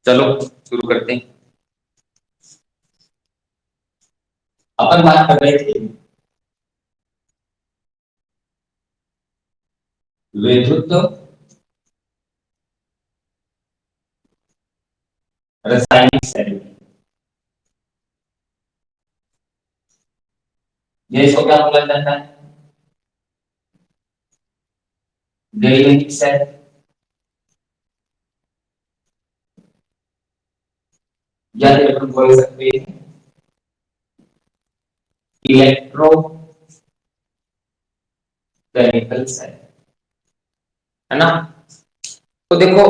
चलो शुरू करते हैं। अपन बात कर रहे थे विद्युत रासायनिक सेल। ये इसको क्या बोला जाता है? Galvanic cell. या फिर अपन बोल सकते हैं इलेक्ट्रो केमिकल सेल, है ना। तो देखो,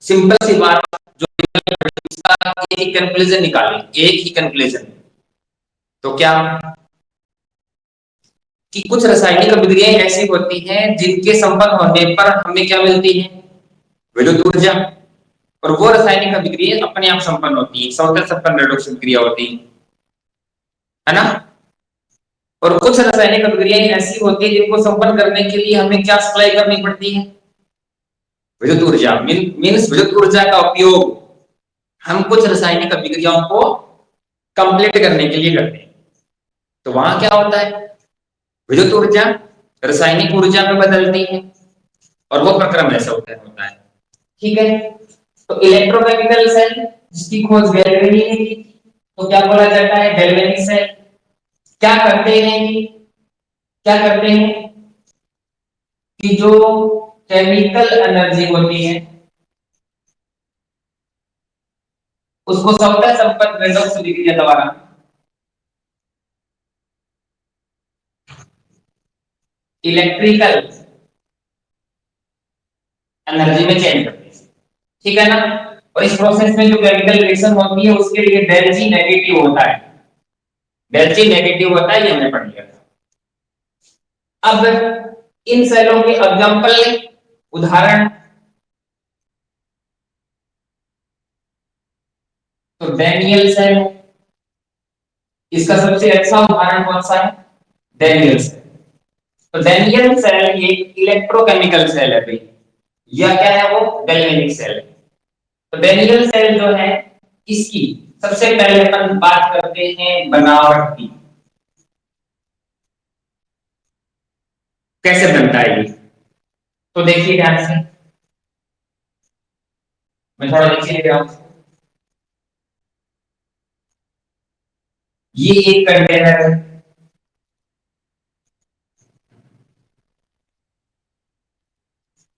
सिंपल सी बात, जो इसका एक ही कंक्लूजन निकालें, एक ही कंक्लूजन। तो क्या कि कुछ रासायनिक अभिक्रियाएं ऐसी होती हैं जिनके संबंध होने पर हमें क्या मिलती है? विद्युत ऊर्जा। और वो रासायनिक अभिक्रियाएं अपने आप संपन्न होती है, स्वतः संपन्न रेडॉक्स क्रिया होती है ना। और कुछ रासायनिक अभिक्रियाएं ऐसी होती है जिनको संपन्न करने के लिए हमें क्या सप्लाई करनी पड़ती है? विद्युत ऊर्जा। मीन्स विद्युत ऊर्जा का उपयोग हम कुछ रासायनिक अभिक्रियाओं को कंप्लीट करने के लिए करते हैं। तो वहां क्या होता है? विद्युत ऊर्जा रासायनिक ऊर्जा में बदलती है, और वो प्रक्रम ऐसा होता है। ठीक है। तो इलेक्ट्रोकेमिकल सेल जिसकी खोज गैल्वेनी ने की, तो क्या बोला जाता है? Galvanic cell. क्या करते हैं? क्या करते हैं कि जो केमिकल एनर्जी होती है उसको स्वतः संपन्न रेडॉक्स अभिक्रिया द्वारा इलेक्ट्रिकल एनर्जी में चेंज करते हैं। ठीक है ना। और इस प्रोसेस में जो केमिकल रिएक्शन होती है उसके लिए डेल जी नेगेटिव होता है। डेल जी नेगेटिव होता है, ये हमने पढ़ लिया था। अब इन सेलों के एग्जांपल, उदाहरण, तो डैनियल सेल, इसका सबसे अच्छा उदाहरण कौन सा है? Daniel cell. तो डैनियल सेल ये इलेक्ट्रोकेमिकल सेल है भाई, या क्या है वो? गैल्वेनिक सेल है। तो डैनियल सेल जो है, इसकी सबसे पहले अपन बात करते हैं बनावट की। कैसे बनता है ये? तो देखिए ध्यान से, मैं थोड़ा नीचे ले रहा हूं। ये एक कंटेनर है,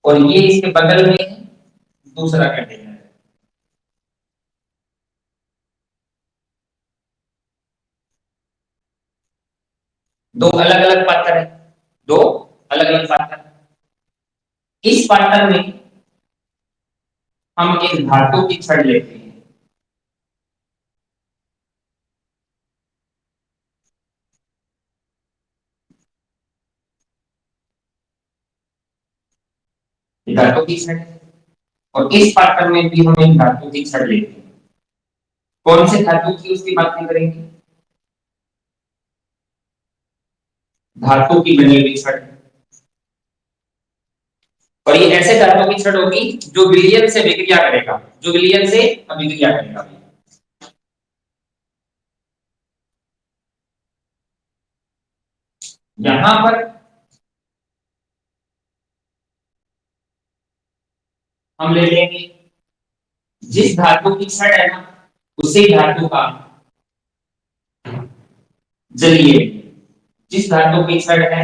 और ये इसके बगल में दूसरा कंटेनर है। दो अलग अलग पात्र है, दो अलग अलग पात्र। इस पात्र में हम एक धातु की छड़ लेते हैं। धातु की छड़, और इस पात्र में भी हम एक धातु की छड़ लेते हैं। कौन से धातु की, उसकी बात नहीं करेंगे। धातु की बनी हुई छड़, और ये ऐसे धातु की छड़ होगी जो विलयन से विक्रिया करेगा, जो विलयन से अभिक्रिया करेगा। यहां पर हम ले लेंगे जिस धातु की छड़ है ना, उसी धातु का जलीय, जिस धातु की छड़ है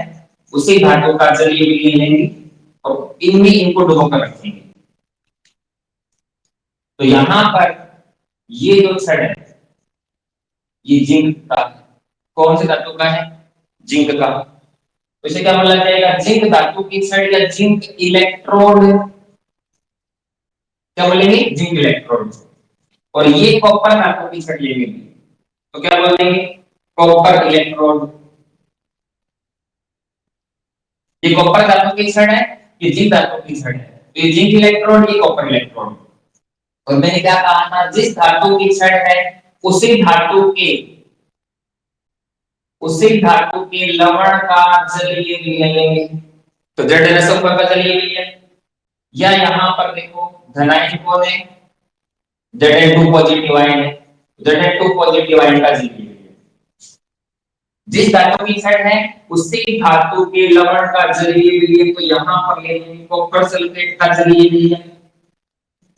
उसी धातु का जलीय विलयन लेंगे, और इनमें इनको डुबो कर रखेंगे। तो यहां पर ये जो छड़ है, ये जिंक का, कौन से धातु का है? जिंक का। तो इसे क्या बोला जाएगा? जिंक धातु की छड़ या जिंक इलेक्ट्रोड। क्या बोलेंगे? Zinc electrode. और ये कॉपर धातु की छड़ लेंगे, तो क्या बोलेंगे? Copper electrode. ये कॉपर धातु की छड़ है, ये जिंक धातु की छड़ है, तो ये जिंक इलेक्ट्रोड, ये कॉपर इलेक्ट्रोड। और मैंने क्या कहा था? जिस धातु की छड़ है उसी धातु के, उसी धातु के लवण का जलीय विलयन। तो Z का जलीय विलयन, या यहां पर देखो धनायन कौन है? Zn2 पॉजिटिव आयन है, Zn2 पॉजिटिव आयन का Zn जिस धातु की छड़ है उसी धातु के लवण का जलीय विलयन तो यहां पर ले लेंगे कॉपर सल्फेट का जलीय विलयन,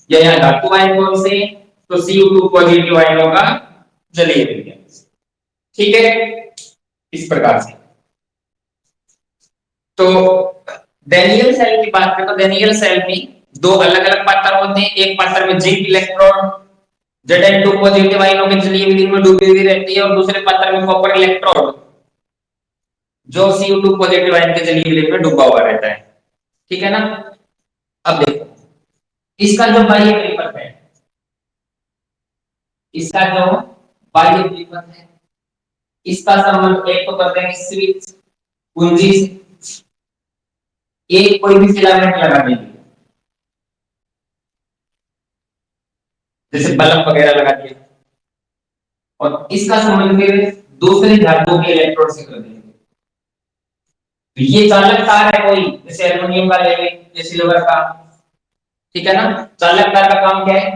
या यहां धातु आयन कौन से, तो Cu2 पॉजिटिव आयनों का जलीय विलयन। ठीक है, इस प्रकार से। तो डेनियल सेल की बात करें तो डेनियल सेल में दो अलग अलग पात्र होते हैं, एक पात्र में जिंक इलेक्ट्रोड Zn2 पॉजिटिव आयनों के जलीय विलयन में डूबी हुई रहती है, और दूसरे पात्र में कॉपर इलेक्ट्रोड जो Cu2 पॉजिटिव आयन के जलीय विलयन में डूबा हुआ रहता है। ठीक है ना। अब देखो इसका जो बाह्य परिपथ है, इसका जो बाह्य परिपथ है, इसका संबंध एक तो करते हैं स्विच कुंजी से, एक कोई भी फिलामेंट लगा देंगे, जैसे बल्ब वगैरह लगा दिया, और इसका संबंध फिर दूसरी धातु के इलेक्ट्रोड से कर देंगे। तो ये चालक तार है कोई, जैसे एल्युमिनियम का ले लें या सिल्वर का। ठीक है ना। चालक तार का काम क्या है,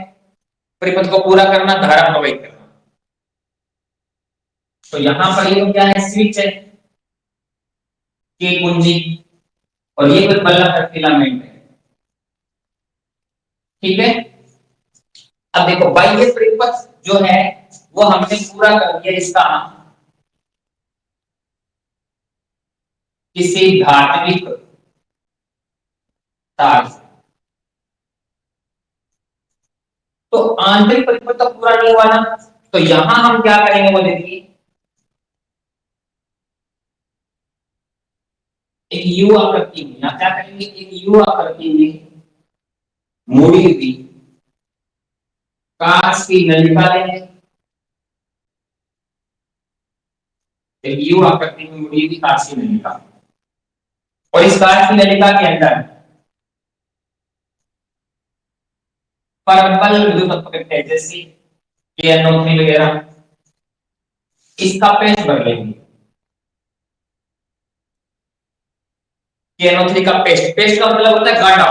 परिपथ को पूरा करना, धारा प्रवाहित करना। तो यहां पर ये क्या है, स्विच है के कुंजी, और ये कुछ बल्ब का फिलामेंट है। ठीक है। अब देखो बाह्य परिपथ जो है वो हमने पूरा कर दिया इसका किसी धात्विक तार से। तो आंतरिक परिपथ तो पूरा नहीं हुआ ना, तो यहां हम क्या करेंगे वो देखिए, एक यू आकृति में यहां क्या करेंगे, एक यू आकृति में मुड़ी हुई कांच की नलिका लेंगे, एक यू आकृति में मुड़ी हुई कांच की नलिका, और इस कांच की नलिका के अंदर पर्पल विद्युत तत्व है जैसे KNO3 वगैरह, इसका पेस्ट भर लेंगे। KNO3 का पेस्ट, पेस्ट का मतलब होता है गाढ़ा।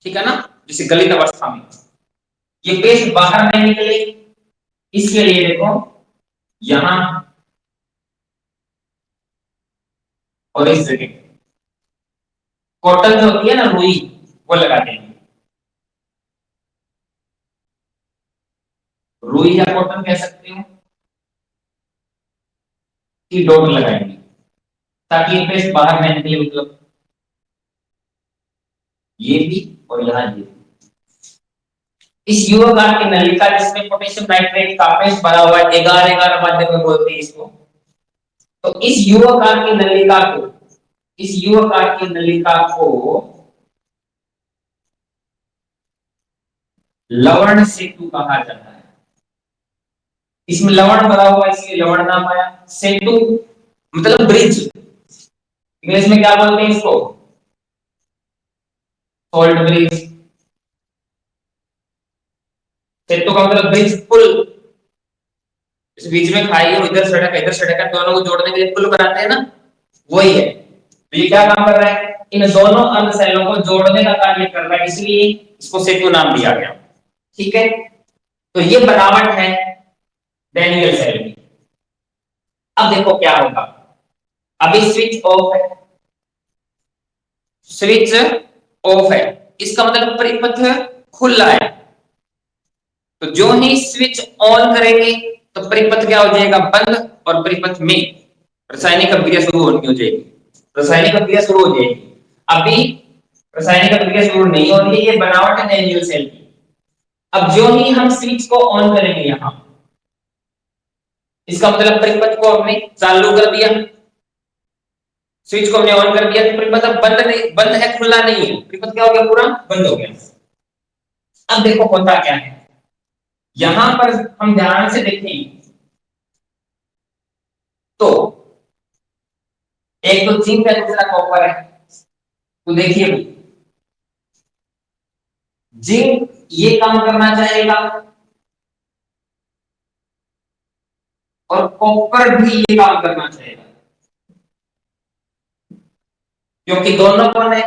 ठीक है ना, जैसे गलित अवस्था में ये पेस्ट बाहर नहीं निकले, इसके लिए देखो यहां और इस जगह कॉटन जो होती है ना रुई, वो लगा देंगे। रुई या कॉटन कह सकते हो, की डॉट लगाएंगे ताकि ये पेस्ट बाहर नहीं निकले, मतलब ये भी और यहां ये भी। इस युवकार की नलिका जिसमें पोटेशियम नाइट्रेट का पेस्ट भरा हुआ है, एगार एगार माध्यम में बोलते हैं इसको। तो इस युवकार की नलिका को, इस युवकार की नलिका को लवण सेतु कहा जाता है। इसमें लवण भरा हुआ इसलिए लवण नाम आया। सेतु मतलब ब्रिज, इंग्लिश में क्या बोलते हैं इसको, सॉल्ट ब्रिज। सेतु का मतलब ब्रिज, पुल। इस बीच में खाई और इधर सड़क है, दोनों को जोड़ने के लिए पुल बनाते हैं ना, वही है। तो ये क्या काम कर रहा है, इन दोनों अर्ध सेलों को जोड़ने का कार्य कर रहा है, इसलिए इसको सेतु नाम दिया गया। ठीक है। तो ये बनावट है डैनियल सेल की। अब देखो क्या होगा, अभी स्विच ऑफ है, स्विच ऑफ है, इसका मतलब परिपथ खुला है। तो जो ही स्विच ऑन करेंगे तो परिपथ क्या हो जाएगा, बंद, और परिपथ में रासायनिक अभिक्रिया शुरू होनी हो जाएगी, रासायनिक अभिक्रिया शुरू हो जाएगी। अभी रासायनिक अभिक्रिया शुरू नहीं हो रही है, ये बनावट है डैनियल सेल की। अब जो ही हम स्विच को ऑन करेंगे यहां, इसका मतलब परिपथ को हमने चालू कर दिया, स्विच को हमने ऑन कर दिया, तो परिपथ अब बंद नहीं, बंद है, खुला नहीं है, परिपथ क्या हो गया, पूरा बंद हो गया। अब देखो होता क्या है, यहां पर हम ध्यान से देखें तो एक तो जिंक है, दूसरा कॉपर है। तो देखिए जिंक ये काम करना चाहेगा और कॉपर भी ये काम करना चाहेगा, क्योंकि दोनों कौन है,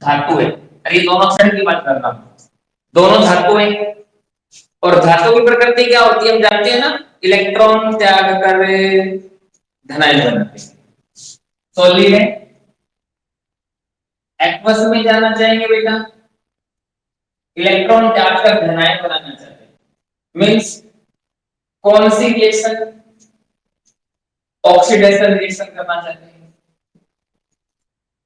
धातु है। अरे दोनों ऑक्साइड की बात कर रहा हूं, दोनों धातु है। और धातु की प्रकृति क्या होती है हम जानते हैं ना, इलेक्ट्रॉन त्याग कर धनायन बनाते हैं। सॉलिड है, एक्वस में जाना चाहेंगे बेटा, इलेक्ट्रॉन त्याग कर धनायन बनाना चाहते हैं, मीन्स कौन सी रिएक्शन, ऑक्सीडेशन रिएक्शन करना चाहते हैं,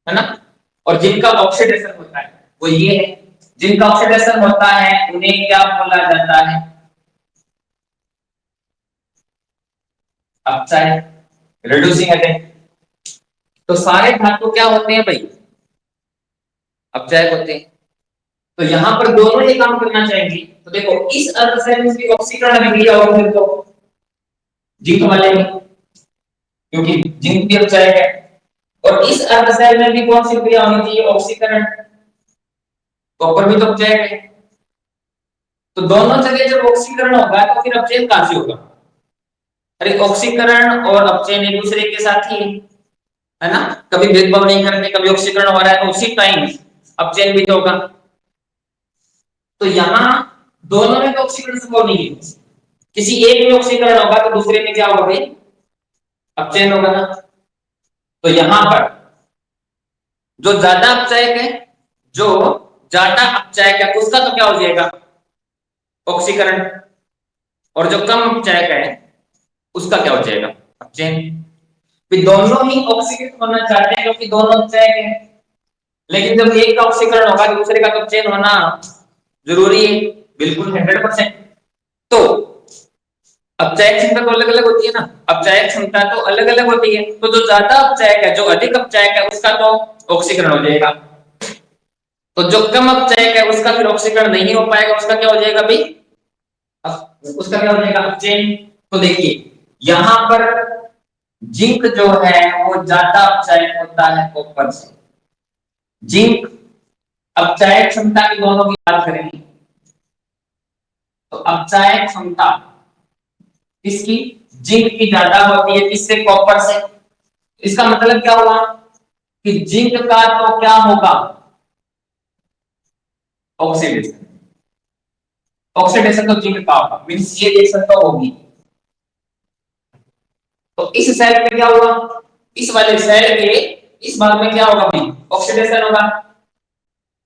है ना। और जिनका ऑक्सीडेशन होता है वो ये है, जिनका ऑक्सीडेशन होता है उन्हें क्या बोला जाता है, अपचायक, रिड्यूसिंग एजेंट। तो सारे धातु क्या होते हैं भाई, अपचायक होते हैं। तो यहां पर दोनों ही काम करना चाहेंगे। तो देखो इस अर्धसैनिक की ऑक्सीकरण अभिक्रिया होगी तो जिंक वाले में, क्योंकि जिंक भी अपचायक है। और इस अर्धसैनिक में भी कौन सी क्रिया होनी चाहिए, ऑक्सीकरण, कॉपर भी तो अपचायक है। तो दोनों जगह जब ऑक्सीकरण होगा तो फिर अपचयन कहां से होगा, अरे ऑक्सीकरण और अपचयन एक दूसरे के साथ ही है ना, कभी भेदभाव नहीं करते, कभी ऑक्सीकरण हो रहा है तो उसी टाइम अपचयन भी तो होगा। तो यहां दोनों में तो ऑक्सीकरण संभव नहीं है, किसी एक में ऑक्सीकरण होगा तो दूसरे में क्या होगा भाई, अपचयन होगा ना। तो यहां पर जो ज्यादा अपचायक है, जो ज्यादा अपचायक है उसका तो क्या हो जाएगा, ऑक्सीकरण। और जो कम अपचायक है उसका क्या हो जाएगा, अपचयन। दोनों ही ऑक्सीकृत होना चाहते हैं क्योंकि दोनों अपचायक है, लेकिन जब एक का ऑक्सीकरण होगा तो दूसरे का तो अपचयन होना जरूरी है, बिल्कुल 100%। तो अपचायक क्षमता तो अलग अलग होती है ना, अपचायक क्षमता तो अलग अलग होती है। तो जो ज्यादा अपचायक है, जो अधिक अपचायक है उसका तो ऑक्सीकरण हो जाएगा, तो जो कम अपचायक है उसका फिर ऑक्सीकरण नहीं हो पाएगा, उसका क्या हो जाएगा भाई, उसका क्या हो जाएगा, अपचयन। तो देखिए यहां पर जिंक जो है वो ज्यादा अपचायक होता है कॉपर से। जिंक अपचायक क्षमता की दोनों की बात करेंगे तो अपचायक क्षमता इसकी जिंक की ज्यादा होती है, किससे, कॉपर से। इसका मतलब क्या हुआ कि जिंक का तो क्या होगा, ऑक्सीडेशन, ऑक्सीडेशन तो जिंक का होगा, मींस ये रिएक्शन तो होगी। तो इस सेल में क्या हुआ, इस वाले सेल के इस भाग में क्या होगा भाई, ऑक्सीडेशन होगा।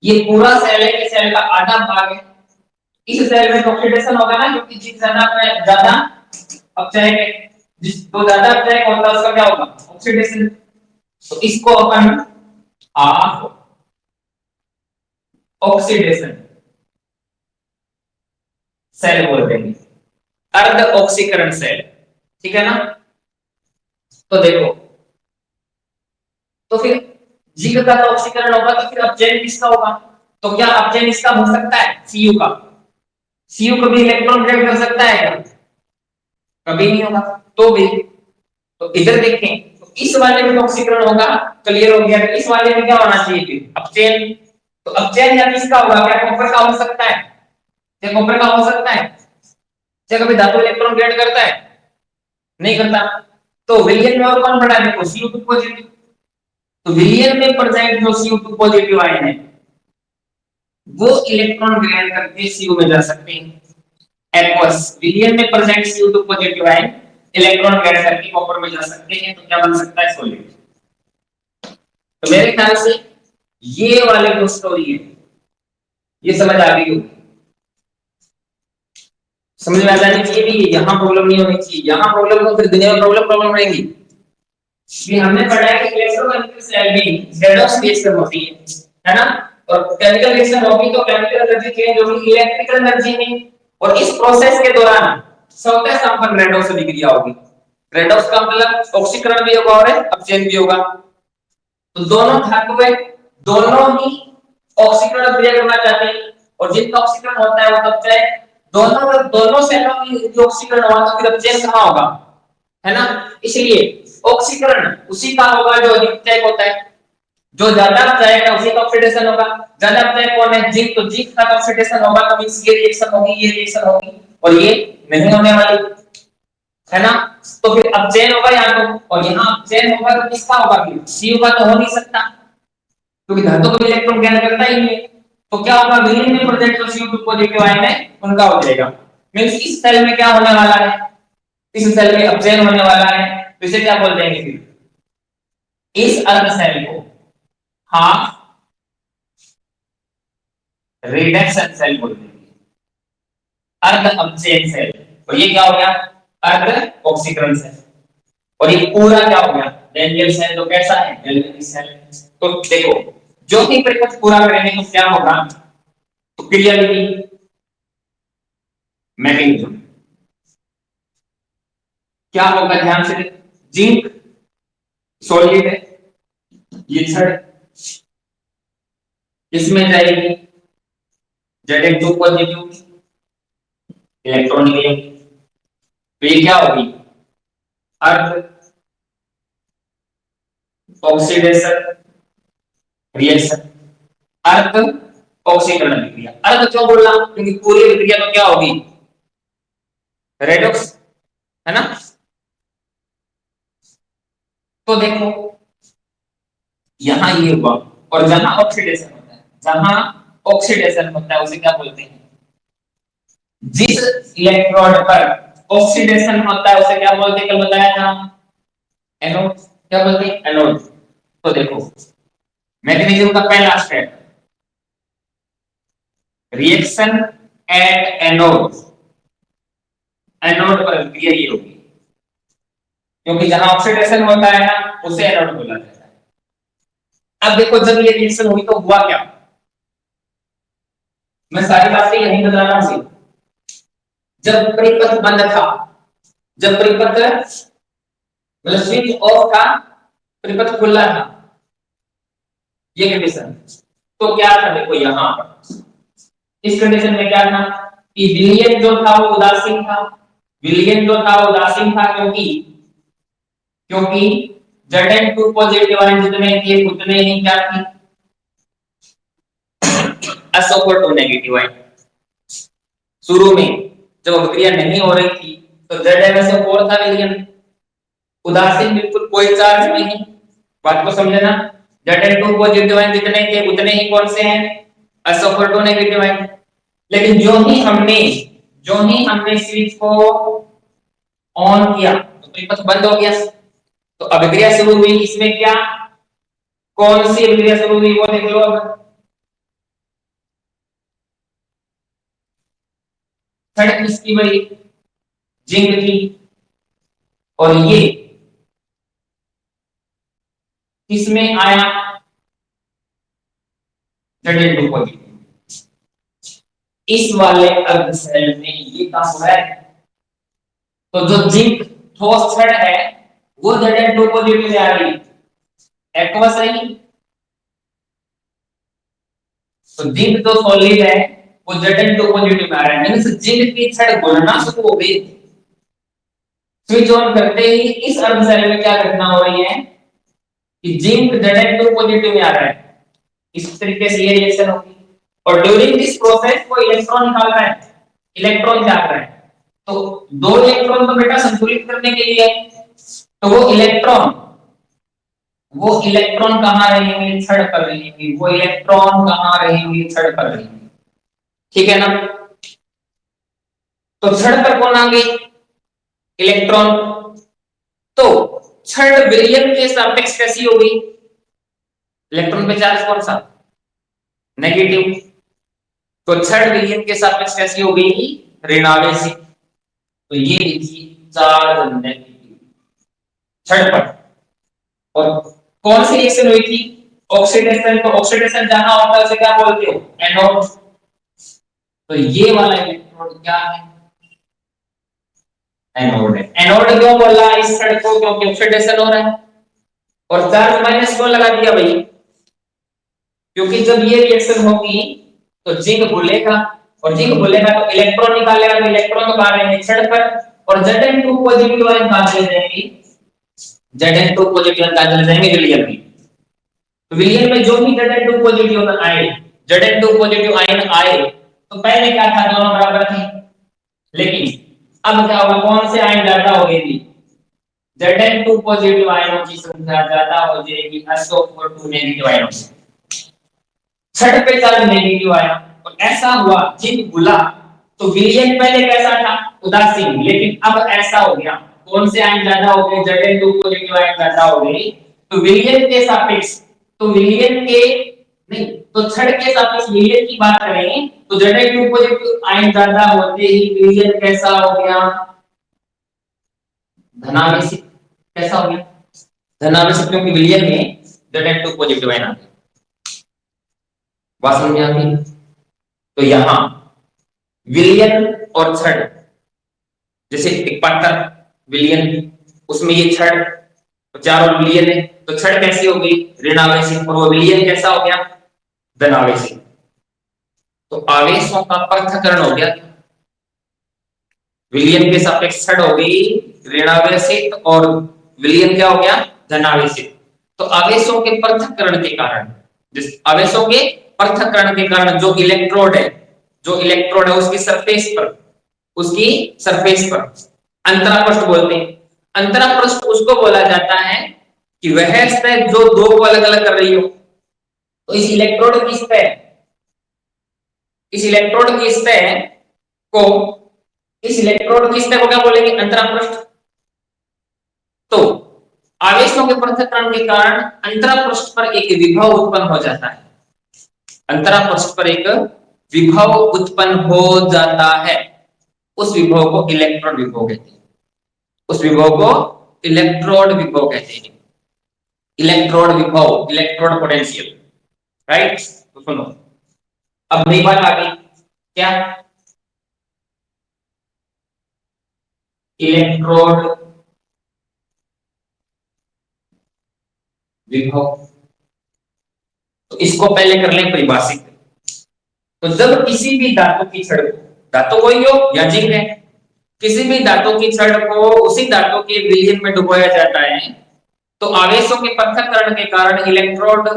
ये पूरा सेल है, इस सेल का आधा भाग है, इस सेल में ऑक्सीडेशन होगा ना, क्योंकि जिंक ज्यादा अपचायक है, जिस तो ज्यादा अपचायक होता है उसका क्या होगा, ऑक्सीडेशन। तो इसको अपन हाफ ऑक्सीडेशन सेल बोल देंगे, अर्ध ऑक्सीकरण सेल, ठीक है ना। तो देखो, तो फिर जिंक का तो ऑक्सीकरण होगा तो फिर अपचयन किसका होगा, तो क्या अपचयन इसका हो सकता है, Cu का। Cu कभी इलेक्ट्रॉन ग्रहण कर सकता है क्या, कभी नहीं होगा। तो भी तो इधर देखें तो इस वाले में ऑक्सीकरण होगा, क्लियर हो गया। इस वाले में क्या होना चाहिए फिर, अपचयन। तो अपचयन या किसका होगा, क्या कॉपर का हो सकता है, क्या कॉपर का हो सकता है, क्या कभी धातु इलेक्ट्रॉन ग्रहण करता है, नहीं करता। तो विलयन में और कौन बड़ा है, देखो Cu2 पॉजिटिव। तो विलयन में प्रेजेंट जो Cu2 पॉजिटिव आयन है वो इलेक्ट्रॉन ग्रहण करके Cu में जा सकते हैं। एक्वस विलयन में present Cu2 positive ion electron ग्रहण करके कॉपर में जा सकते हैं, तो क्या बन सकता है, सॉलिड। तो मेरे ख्याल से ये वाली जो स्टोरी है ये समझ आ गई होगी, समझ में आ जानी चाहिए भी, यहाँ प्रॉब्लम नहीं होनी चाहिए। यहाँ प्रॉब्लम तो फिर दुनिया में प्रॉब्लम रहेंगी। ये हमने पढ़ा है कि इलेक्ट्रोकेमिकल सेल में रेडॉक्स रिएक्शन होती है ना। और केमिकल रिएक्शन होगी तो केमिकल एनर्जी चेंज होगी इलेक्ट्रिकल एनर्जी में, और इस प्रोसेस के दौरान स्वतः संपन्न रेडॉक्स अभिक्रिया होगी। रेडॉक्स का मतलब ऑक्सीकरण भी होगा और अपचयन भी होगा। तो दोनों धातु है, दोनों ही ऑक्सीकरण अभिक्रिया करना चाहते हैं, और जिनका ऑक्सीकरण होता है वो अपचयन। दोनों सेलों में ऑक्सीकरण हुआ तो फिर अपचयन कहां होगा, है ना। इसलिए ऑक्सीकरण उसी का होगा जो अधिक अपचायक होता है, जो ज्यादा अपचायक है उसी का ऑक्सीडेशन होगा। ज्यादा अपचायक कौन है, जिंक, तो जिंक का ऑक्सीडेशन होगा तो मींस ये रिएक्शन होगी, ये रिएक्शन होगी, और ये नहीं होने वाली, है ना। तो फिर अपचयन होगा यहाँ तो, और यहाँ अपचयन होगा तो किसका होगा, फिर Cu का तो हो नहीं सकता क्योंकि धातु को इलेक्ट्रॉन ग्रहण करता ही नहीं है। तो क्या होगा, विलयन में प्रेजेंट जो Cu2 पॉजिटिव आयन है उनका हो जाएगा। मींस इस सेल में क्या होने वाला है, इस सेल में अपचयन होने वाला है, तो इसे क्या बोल देंगे फिर, इस अर्ध सेल को हाफ रिडक्शन सेल बोल देंगे, अर्ध अपचयन सेल। और ये क्या हो गया, अर्ध ऑक्सीकरण सेल। और ये पूरा क्या हो गया, डेंड्रियल सेल। तो कैसा है, डेंड्रियल सेल। तो देखो जो ही परिपथ पूरा करेंगे तो क्या होगा, तो क्लियरली मैग्नीशियम क्या होगा, ध्यान से जिंक सॉलिड है, ये छड़ इसमें जाएगी, Zn2 पॉजिटिव इलेक्ट्रॉन निकलेंगे, तो ये क्या होगी, अर्ध ऑक्सीडेशन रिएक्शन, अर्ध ऑक्सीकरण अभिक्रिया। अर्ध क्यों बोल रहा हूं, क्योंकि पूरी अभिक्रिया तो क्या होगी, रेडॉक्स है ना। तो देखो यहां ये हुआ, और जहां ऑक्सीडेशन होता है, जहां ऑक्सीडेशन होता है उसे क्या बोलते हैं, जिस इलेक्ट्रोड पर ऑक्सीडेशन होता है उसे क्या बोलते हैं, कल बताया था, एनोड। क्या बोलते हैं, एनोड। तो देखो मैग्नीशियम का पहला step, reaction at anode, anode पर अभिक्रिया ये होगी, क्योंकि जहां ऑक्सीडेशन होता है ना उसे एनोड बोला जाता है। अब देखो जब ये रिएक्शन हुई तो हुआ क्या, मैं सारी बातें यहीं बता रहा हूं। जब परिपथ बंद था, जब परिपथ मतलब स्विच ऑफ था, परिपथ खुला था, ये कंडीशन। तो क्या था, देखो यहां पर इस कंडीशन में क्या था कि विलयन जो था वो उदासीन था, विलयन जो था वो उदासीन था, क्योंकि क्योंकि Zn2 पॉजिटिव आयन जितने थे उतने ही क्या थी, SO4 नेगेटिव आयन। शुरू में जब अभिक्रिया नहीं हो रही थी तो ZnSO4 था विलयन, उदासीन, बिल्कुल कोई चार्ज नहीं। बात को समझना, Zn2 पॉजिटिव आयन जितने थे उतने ही कौन से हैं, SO4 नेगेटिव आयन। लेकिन जो ही हमने स्विच को ऑन किया तो परिपथ बंद हो गया, तो अभिक्रिया शुरू हुई। इसमें क्या, कौन सी अभिक्रिया शुरू हुई वो देख लो। अब छड़ किसकी बनी, जिंक की, और ये किसमें आया, Zn2 पॉजिटिव। इस वाले अर्ध सेल में ये काम हो रहा है, तो जो जिंक ठोस छड़ है वो Zn2 पॉजिटिव में आ रही है, एक्वस रही। तो जिंक जो सॉलिड है वो Zn2 पॉजिटिव में आ रहा है, मींस जिंक की छड़ घुलना शुरू हो गई। स्विच ऑन करते ही इस अर्ध सेल में क्या घटना हो रही है कि जिंक Zn2 पॉजिटिव में आ रहा है, इस तरीके से ये रिएक्शन होगी। और ड्यूरिंग दिस प्रोसेस वो इलेक्ट्रॉन निकाल रहा है, इलेक्ट्रॉन क्या कर रहा है, तो दो इलेक्ट्रॉन तो बेटा संतुलित करने के लिए है, तो वो इलेक्ट्रॉन कहां रहेंगे, छड़ पर रहेंगे, वो इलेक्ट्रॉन कहां रहेंगे, छड़ पर रहेंगे, ठीक है ना। तो छड़ पर कौन आ गई, इलेक्ट्रॉन। तो छड़ विलयन के सापेक्ष कैसी होगी, इलेक्ट्रॉन पे चार्ज कौन सा, नेगेटिव। तो छड़ विलयन के सापेक्ष कैसी हो गई, ऋणावेशी। तो ये देखिए चार्ज नेगेटिव छड़ पर। और कौन सी रिएक्शन हुई थी, ऑक्सीडेशन। तो ऑक्सीडेशन जहां होता है उसे क्या बोलते हो, एनोड। तो ये वाला इलेक्ट्रोड क्या है, एनोड है। एनोड क्यों बोला इस छड़ को, क्योंकि ऑक्सीडेशन हो रहा है। और चार्ज माइनस क्यों लगा दिया भाई, क्योंकि जब ये रिएक्शन होगी तो जिंक घुलेगा, और जिंक घुलेगा तो इलेक्ट्रॉन निकालेगा, तो इलेक्ट्रॉन तो कहां रहेंगे, छड़ पर। और Zn2 पॉजिटिव आयन कहां चले जाएंगे, Zn2 पॉजिटिव आयन कहां चले जाएंगे, विलयन में। तो विलयन में जो भी Zn2 पॉजिटिव आए, Zn2 पॉजिटिव आयन आए, तो पहले क्या था, दोनों बराबर थे। लेकिन अब क्या होगा, कौन से आयन ज्यादा हो गए, Zn2 पॉजिटिव आयनों की संख्या ज्यादा हो जाएगी SO4 नेगेटिव आयनों से। छड़ पे चार्ज नेगेटिव आया, और ऐसा हुआ जिंक घुला, तो विलियन पहले कैसा था, उदासीन, लेकिन अब ऐसा हो गया, कौन से आयन ज्यादा हो गए, Zn2 पॉजिटिव आयन ज्यादा हो गए, तो विलियन के सापेक्ष, तो विलियन के नहीं, तो छड़ के सापेक्ष विलियन की बात करें तो Zn2 पॉजिटिव आयन ज्यादा होते ही विलियन कैसा हो गया, धनावेशी। कैसा हो गया, धनावेशी, क्योंकि विलियन में Zn2 पॉजिटिव आयन आ गया। बात समझ में आ गई। तो यहां विलियन और छड़, जैसे एक पत्थर विलियन, उसमें ये छड़ तो चारों विलियन है, तो छड़ कैसी हो गई, ऋणावेशी, और वो विलियन कैसा हो गया, धनावेशी। तो आवेशों का पृथक्करण हो गया, विलियन के सापेक्ष छड़ हो गई ऋणावेशित और विलियन क्या हो गया, धनावेशित। तो आवेशों के पृथक्करण के कारण, जिस आवेशों के पृथक्करण के कारण जो इलेक्ट्रोड है, जो इलेक्ट्रोड है उसकी सरफेस पर, उसकी सरफेस पर अंतरापृष्ठ बोलते हैं। अंतरापृष्ठ उसको बोला जाता है कि वह सतह जो दो को अलग अलग कर रही हो। तो इस इलेक्ट्रोड की सतह, इस इलेक्ट्रोड की सतह को, इस इलेक्ट्रोड की सतह को क्या बोलेंगे, अंतरापृष्ठ। तो आवेशों के पृथक्करण के कारण अंतरापृष्ठ पर एक विभव उत्पन्न हो जाता है, अंतरापृष्ठ पर एक विभव उत्पन्न हो जाता है। उस विभव को इलेक्ट्रॉन विभव कहते हैं, उस विभव को इलेक्ट्रोड विभव कहते हैं, इलेक्ट्रोड विभव, इलेक्ट्रोड पोटेंशियल, राइट। तो सुनो, अब नई बात आ गई, क्या, इलेक्ट्रोड विभव। तो इसको पहले कर लें परिभाषित। तो जब किसी भी धातु की छड़ को, धातु कोई हो या जिंक है, किसी भी धातु की छड़ को उसी धातु के विलयन में डुबोया जाता है, तो आवेशों के पृथक्करण के कारण इलेक्ट्रोड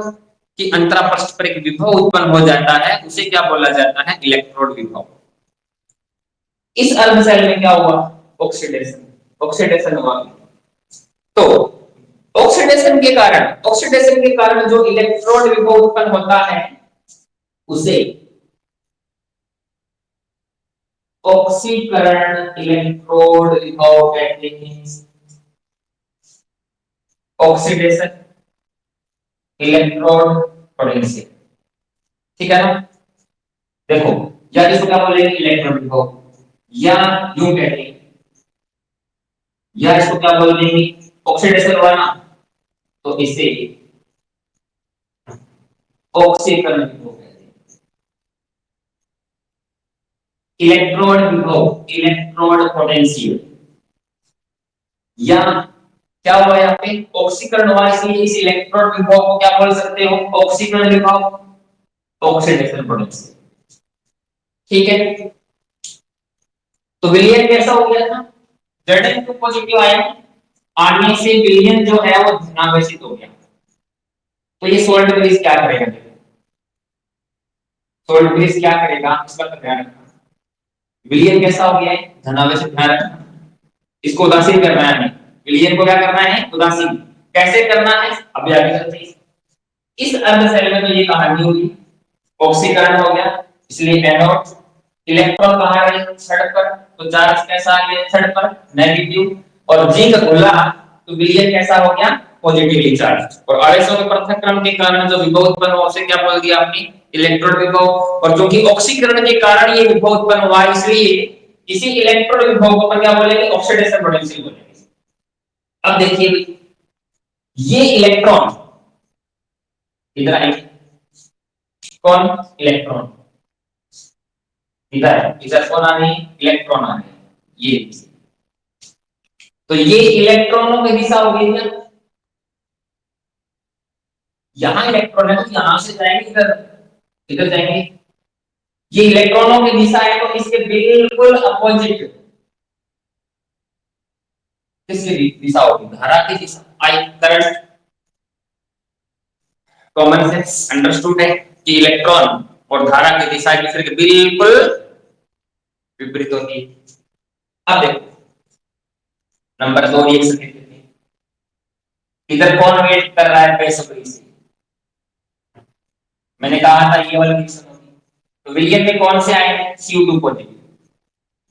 की अंतरापृष्ठ पर एक विभव उत्पन्न हो जाता है, उसे क्या बोला जाता है, इलेक्ट्रोड विभव। इस अर्धशैल में क्या हुआ, ऑक्सीडेशन, ऑक्सीडेशन हुआ। तो ऑक्सीडेशन के कारण, ऑक्सीडेशन के कारण जो इलेक्ट्रोड विभव उत्पन्न होता है उसे ऑक्सीकरण इलेक्ट्रोड विभव कहते हैं, ऑक्सीडेशन इलेक्ट्रोड पोटेंशियल। ठीक है ना, देखो, या इसको क्या बोलेंगे, इलेक्ट्रोड विभव, या यूं कहते हैं, या इसको क्या बोल देंगे, ऑक्सीडेशन हुआ ना, तो इसे ऑक्सीकरण विभव कहते हैं, इलेक्ट्रोड विभव, इलेक्ट्रोड पोटेंशियल। या क्या हुआ यहाँ पे, ऑक्सीकरण हुआ, इसलिए इस इलेक्ट्रोड विभव को क्या बोल सकते हो, ऑक्सीकरण विभव, ऑक्सीडेशन पोटेंशियल। ठीक है, तो विलयन कैसा हो गया था, Zn2 पॉजिटिव आयन आने से विलयन जो है वो धनावेशित हो गया। तो ये सोल्ट ब्रिज क्या करेगा, सोल्ट ब्रिज क्या करेगा, इसका ध्यान रखना। विलयन कैसा हो गया है, धनावेशित, ध्यान रखना, इसको उदासीन करना है हमें, विलयन को क्या करना है, उदासीन। कैसे करना है, अभी आगे चलते हैं। इस अर्धशैल में तो ये कहानी होगी, ऑक्सीकरण हो गया, इसलिए एनोड, इलेक्ट्रॉन कहां रहे, छड़ पर, तो चार्ज कैसा आ गया, छड़ पर नेगेटिव, और जिंक खुला, तो विलयन कैसा हो गया, पॉजिटिवली चार्ज। और आवेशों के पृथक्करण के कारण जो विभव उत्पन्न हुआ उसे क्या बोल दिया आपने, इलेक्ट्रोड विभव। और क्योंकि ऑक्सीकरण के कारण ये विभव उत्पन्न हुआ, इसलिए इसी इलेक्ट्रोड विभव को अपन क्या बोलेंगे, ऑक्सीडेशन पोटेंशियल बोलेंगे। अब देखिए भाई, ये इलेक्ट्रॉन इधर आएंगे, कौन, इलेक्ट्रॉन इधर, इधर कौन आ रहे हैं, इलेक्ट्रॉन आ रहे हैं, ये। तो ये इलेक्ट्रॉनों की दिशा हो गई क्या, यहां इलेक्ट्रॉन है तो यहां से जाएंगे इधर, इधर जाएंगे, ये इलेक्ट्रॉनों की दिशा है, तो इसके बिल्कुल अपोजिट किसकी दिशा होगी, धारा की दिशा, I current. Common sense understood है कि इलेक्ट्रॉन और धारा की दिशा एक दूसरे के बिल्कुल विपरीत होती है। अब देखो नंबर 2 रिएक्शन देखते हैं, इधर कौन वेट कर रहा है बेसब्री से, मैंने कहा था ये वाला रिएक्शन होगी। तो विलयन में कौन से आए हैं, CO2 पॉजिटिव,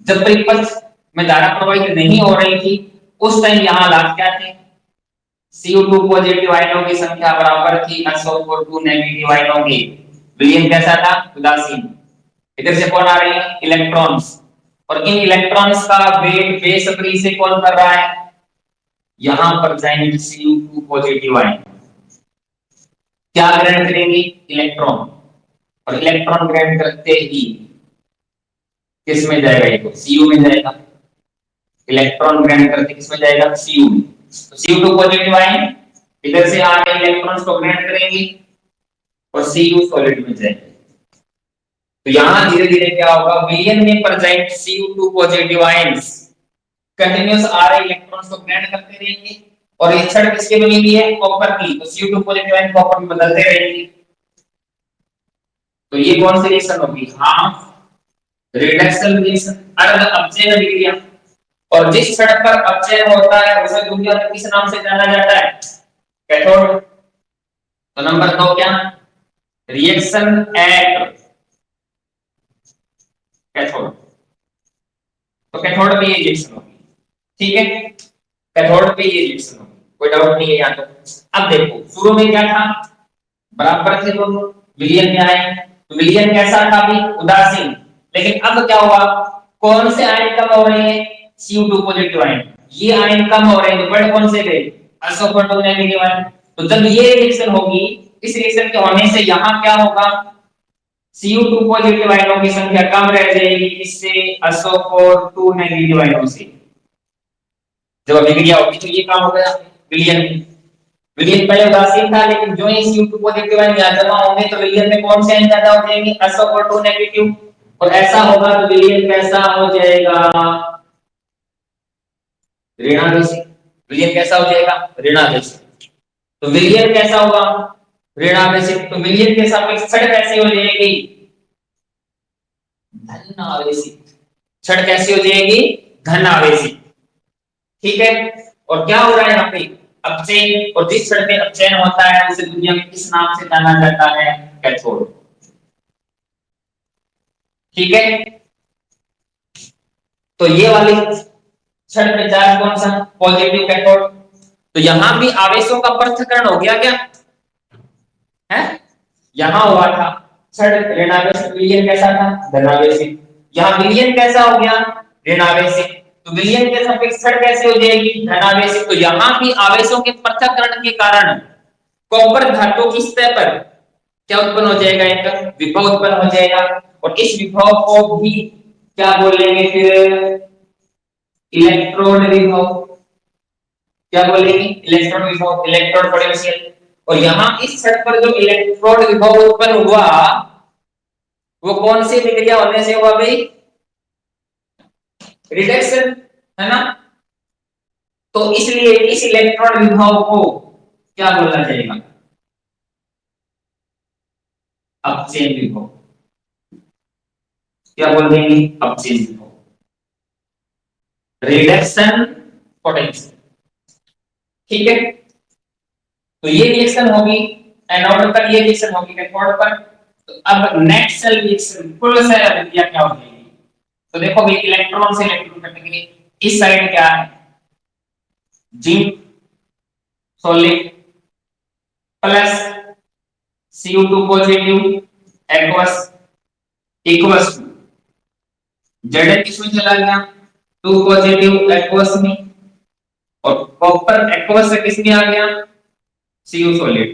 जब परिपथ में धारा प्रवाहित नहीं हो रही थी उस टाइम यहाँ हालात क्या थे? CO2 पॉजिटिव आयनों की संख्या बराबर थी SO4 2 नेगेटिव आयनों की। विलयन कैसा था? उदासीन। इधर से कौन आ रहे हैं? इलेक्ट्रॉन्स। और इन इलेक्ट्रॉन्स का वेट बेसब्री से कौन कर रहा है? यहां पर जाएंगे CO2 पॉजिटिव आयन। क्या ग्रहण करेंगे? इलेक्ट्रॉन। और इलेक्ट्रॉन ग्रहण करते ही किस में जाएगा? ये तो Cu में जाएगा। इलेक्ट्रॉन ग्रहण करते किस में जाएगा? Cu में। तो CO2 पॉजिटिव आयन इधर से आके इलेक्ट्रॉन्स को ग्रहण करेंगे और Cu सॉलिड में जाएगा। तो यहां धीरे धीरे क्या होगा? विलयन में present CO2 positive ions continuous आ रहे इलेक्ट्रॉन्स को ग्रहण करते रहेंगे और ये छड़ किसके बनी हुई है? कॉपर की। तो CO2 पॉजिटिव आयन कॉपर में बदलते रहेंगे। तो ये कौन सी रिएक्शन होगी? हाफ रिडक्शन रिएक्शन, अर्ध अपचयन अभिक्रिया। और जिस छड़ पर अपचयन होता है उसे दुनिया में किस नाम से जाना जाता है? कैथोड। तो नंबर 2 क्या? Reaction at cathode. तो कैथोड पे ये रिएक्शन होगी, ठीक है? कैथोड पे ये रिएक्शन होगी, कोई डाउट नहीं है यहाँ तो। अब देखो शुरू में क्या था? बराबर थे दोनों, विलयन में आए। तो विलयन कैसा था? भी उदासीन। लेकिन अब क्या हुआ? कौन से आयन कम हो रहे हैं? CO2 positive ion. ये आयन कम हो रहे हैं तो बढ़ कौन से गए? SO4 negative ion. तो जब ये रिएक्शन होगी, इस रिएक्शन के होने से यहाँ क्या होगा? CO2 पॉजिटिव आयनों की संख्या कम रह जाएगी, इससे SO4 नेगेटिव आयनों से। जब अभिक्रिया होगी तो ये काम हो गया विलयन। विलयन पहले उदासीन था, लेकिन जो ही CO2 पॉजिटिव आयन यहाँ जमा होंगे तो विलयन में कौन से आयन ज्यादा हो जाएंगे? SO4 negative. और ऐसा होगा तो विलयन कैसा हो जाएगा? ऋणावेशी। विलयन कैसा हो जाएगा? ऋणावेशी। तो विलयन कैसा होगा? ऋणावेशी। तो विलयन के सापेक्ष छड़ कैसे हो जाएगी? धन आवेशी। छड़ कैसी हो जाएगी? धन आवेशी, ठीक है? और क्या हो रहा है यहाँ पे? अपचयन। और जिस छड़ में अपचयन होता है उसे दुनिया में किस नाम से जाना जाता है? कैथोड, ठीक है? तो ये वाली छड़ में चार्ज कौन सा? Positive cathode. तो यहां भी आवेशों का पृथक्करण हो गया क्या है? यहां हुआ था छड़ ऋणावेश, विलयन कैसा था? धनावेशी। यहां विलयन कैसा हो गया? ऋणावेशी। तो विलयन के सापेक्ष छड़ कैसे हो जाएगी? धनावेशी। तो यहां भी आवेशों के पृथक्करण के कारण कॉपर धातु की सतह पर क्या उत्पन्न हो जाएगा? एक विभव उत्पन्न हो जाएगा। और इस विभव को भी क्या बोलेंगे फिर? इलेक्ट्रोड विभव। क्या बोलेंगे? इलेक्ट्रोड विभव, इलेक्ट्रोड पोटेंशियल। और यहां इस छड़ पर जो इलेक्ट्रोड विभव उत्पन्न हुआ वो कौन सी अभिक्रिया होने से हुआ भाई? रिडक्शन, है ना? तो इसलिए इस इलेक्ट्रॉन विभव को क्या बोला जाएगा? अपचयन विभव। क्या बोल देंगे? अपचयन विभव, रिडक्शन पोटेंशियल, ठीक है? तो ये रिएक्शन होगी एनोड पर, ये रिएक्शन होगी कैथोड पर। तो अब नेक्स्ट सेल रिएक्शन, कुल सेल अभिक्रिया क्या हो जाएगी? तो देखो भाई, इलेक्ट्रॉन से इलेक्ट्रॉन कटेंगे। इस साइड क्या है? Zinc solid plus CO2 positive aqueous equals to Zn किसमें चला गया? 2 पॉजिटिव एक्वस में। और कॉपर एक्वस से किसमें आ गया? CO solid.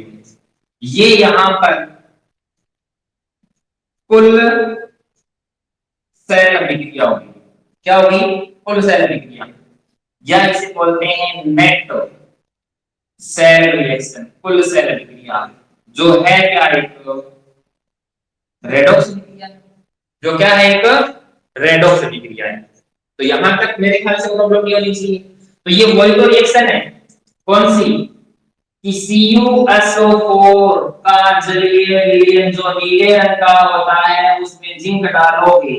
ये यहां पर कुल सेल अभिक्रिया होगी। क्या होगी? कुल सेल अभिक्रिया, या इसे बोलते हैं नेट सेल रिएक्शन, कुल सेल अभिक्रिया। जो है क्या? एक रेडॉक्स अभिक्रिया। जो क्या है? एक रेडॉक्स अभिक्रिया है। तो यहां तक मेरे ख्याल से प्रॉब्लम नहीं होनी चाहिए। तो ये वही तो रिएक्शन है, कौन सी? कि CuSO4 का जलीय विलयन जो नीले रंग का होता है उसमें जिंक डालोगे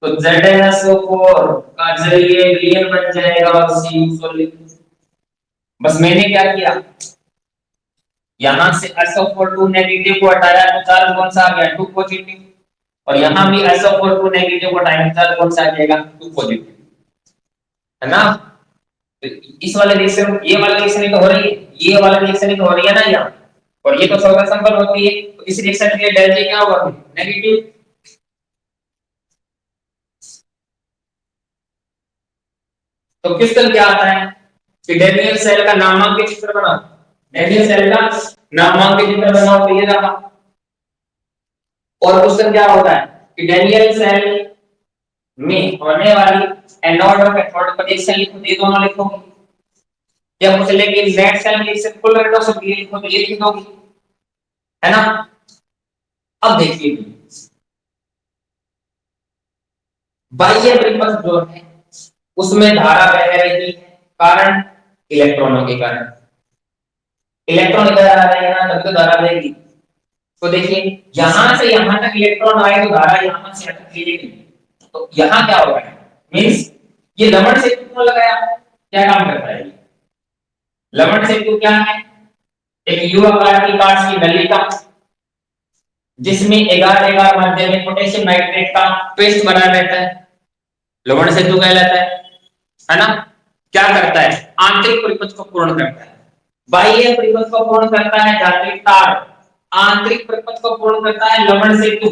तो ZnSO4 का जलीय विलयन बन जाएगा और Cu सॉलिड। बस मैंने क्या किया, यहां से SO4 2 नेगेटिव को हटाया तो चार्ज कौन सा आ गया? 2 पॉजिटिव। और यहाँ भी SO4 नेगेटिव का टाइम चार्ज कौन सा आ जाएगा, 2 पॉजिटिव, है ना। तो इस वाले रिएक्शन, ये वाला रिएक्शन ही तो हो रही है, ये वाला रिएक्शन ही तो हो रही है ना यहाँ, और ये तो सौता संपन्न होती है, तो इस रिएक्शन के लिए डेल G क्या होगा, नेगेटिव। तो क्वेश्चन क्या आता है कि डेनियल सेल का नामांकित चित्र बनाओ, डेनियल सेल का नामांकित चित्र बनाओ, तो ये रहा। और क्वेश्चन क्या होता है कि डेनियल सेल में होने वाली एनोड और कैथोड का रिएक्शन लिखो, ये दोनों लिखोगे, या कुछ लेके नेट सेल रिएक्शन कुल रेडोक्स लिखो, तो ये लिख दोगे, है ना। अब देखिए बाह्य परिपथ जो है उसमें धारा बह रही है, कारण इलेक्ट्रॉनों के कारण, इलेक्ट्रॉन इधर आ रहे हैं ना, तब तो धारा बहेगी। तो देखिए यहां से यहां तक इलेक्ट्रॉन आए तो धारा यहां से यहां तक चलेगी, तो यहां क्या होगा, मींस ये लवण सेतु क्यों लगाया, क्या काम करता है ये लवण सेतु, क्या है, एक यू आकार की कांच की नलिका जिसमें एगार एगार मध्य में पोटेशियम नाइट्रेट का पेस्ट बना रहता है, लवण सेतु कहलाता है ना। क्या करता है, आंतरिक परिपथ को पूर्ण करता है, बाह्य परिपथ को पूर्ण करता है यांत्रिक तार, आंतरिक परिपथ को पूर्ण करता है लवण सेतु,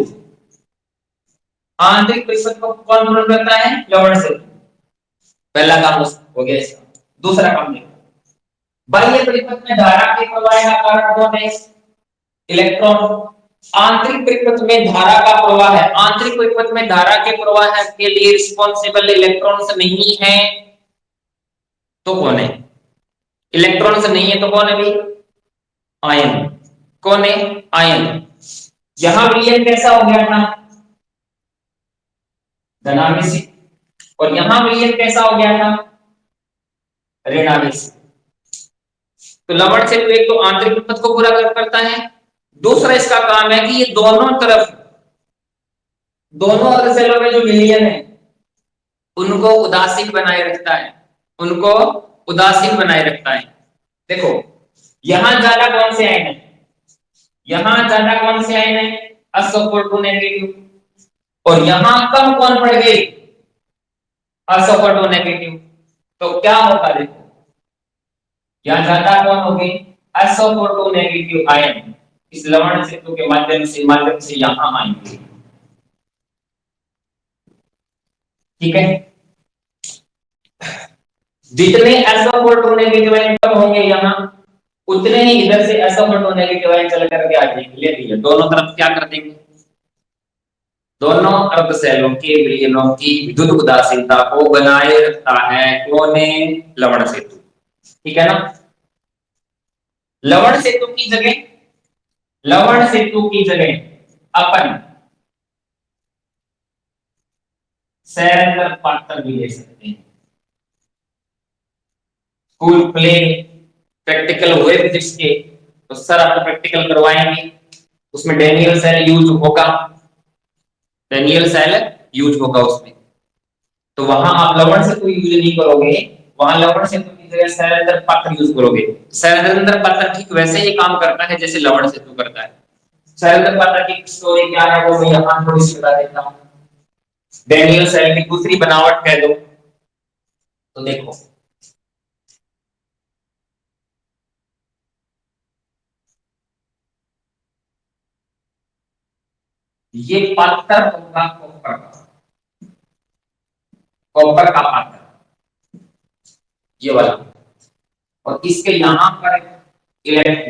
आंतरिक परिपथ को कौन पूर्ण करता है, लवण सेतु। पहला काम हो गया इसका। दूसरा काम देखो, बाह्य परिपथ में धारा के प्रवाह का कारण कौन है, इलेक्ट्रॉन। आंतरिक परिपथ में धारा का प्रवाह है, आंतरिक परिपथ में धारा के प्रवाह के लिए रिस्पांसिबल इलेक्ट्रॉन्स नहीं है, तो कौन है, इलेक्ट्रॉन्स नहीं है तो कौन है भाई, आयन। कौन है, आयन। यहां विलयन कैसा हो गया था, धनावेशी, और यहां विलयन कैसा हो गया था, ऋणावेशी। तो लवण सेतु एक तो आंतरिक परिपथ को पूरा करता है, दूसरा इसका काम है कि ये दोनों तरफ, दोनों अर्धसेलों में जो विलयन है उनको उदासीन बनाए रखता है, उनको उदासीन बनाए रखता है। देखो यहां ज्यादा कौन से आयन है, यहां ज्यादा कौन से आयन है, SO4 नेगेटिव, और यहां कम कौन पड़ गए, SO4 नेगेटिव। तो क्या होता है, देखो यहां ज्यादा कौन हो गए, SO4 नेगेटिव आयन इस लवण सेतु के माध्यम से यहां आएंगे, ठीक है। जितने SO4 नेगेटिव आयन कम होंगे यहां, उतने ही इधर से SO4 नेगेटिव आयन चल करके आ जाएंगे, ले लीजिए दोनों तरफ क्या कर देंगे, दोनों अर्धसेलों के विलयनों की विद्युत उदासीनता को बनाए रखता है कौन, लवण सेतु, ठीक है ना। लवण सेतु की जगह, लवण सेतु की जगह अपन सैरेंद्र पात्र भी ले सकते हैं। स्कूल प्ले प्रैक्टिकल हुए फिजिक्स के, तो सर आपको प्रैक्टिकल करवाएंगे, उसमें डेनियल सेल यूज होगा, डेनियल सेल यूज होगा उसमें, तो वहां आप लवण सेतु यूज नहीं करोगे, वहां लवण सेतु की जगह सैरेंद्र पात्र यूज करोगे। सैरेंद्र पात्र ठीक वैसे ही काम करता है जैसे लवण सेतु करता है। सैरेंद्र पात्र की स्टोरी क्या है वो मैं यहां थोड़ी सी बता देता हूं, डेनियल सेल की दूसरी बनावट कह दो, तो देखो ये पात्र होगा कॉपर का, कॉपर का पात्र, ये वाला, और इसके यहां पर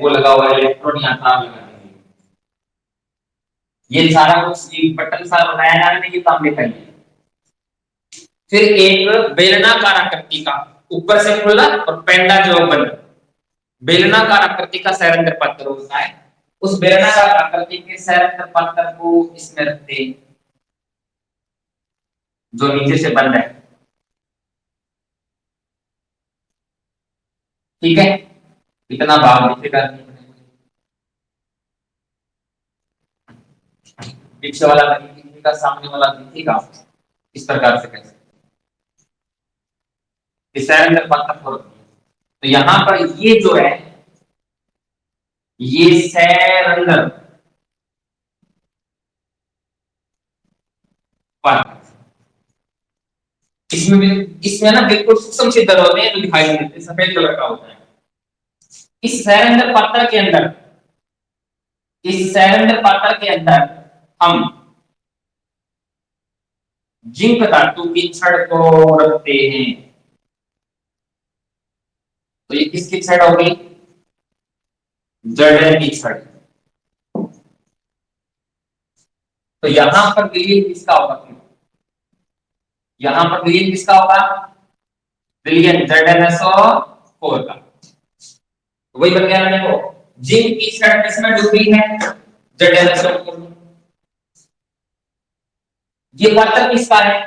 वो लगा हुआ है इलेक्ट्रोड, यहां तार लगा है, ये सारा कुछ ये बटन सा बनाया जा रहा है, ये काम देखा है। फिर एक बेलनाकार आकृति का, ऊपर से खुला और पेंडा जो बंद, बेलनाकार आकृति का सैरंध्र पत्र होता है, उस बेलनाकार आकृति के सैरंध्र पत्र को इसमें रखते हैं जो नीचे से बंद है, ठीक है। इतना भाग दिखेगा, पीछे वाला नहीं दिखेगा, सामने वाला दिखेगा, इस प्रकार से कैसे सैरंध्र पत्र हो, तो यहां पर ये जो है ये सैरंध्र, 1। इसमें भी, इसमें ना बिल्कुल सूक्ष्म छिद्र होते हैं जो दिखाई नहीं देते, सफेद कलर का होता है। इस सैलेंडर पात्र के अंदर, इस सैलेंडर पात्र के अंदर हम जिंक धातु की छड़ को रखते हैं। तो ये किसकी छड़ होगी? जर्डन की छड़। तो यहां पर विलीन किसका होगा? यहां पर विलीन किसका होगा? विलीन ZnSO4 का। वही बन गया ना, देखो जिंक की छड़ किसमें डूबी है? ZnSO4 में। ये पात्र किसका है?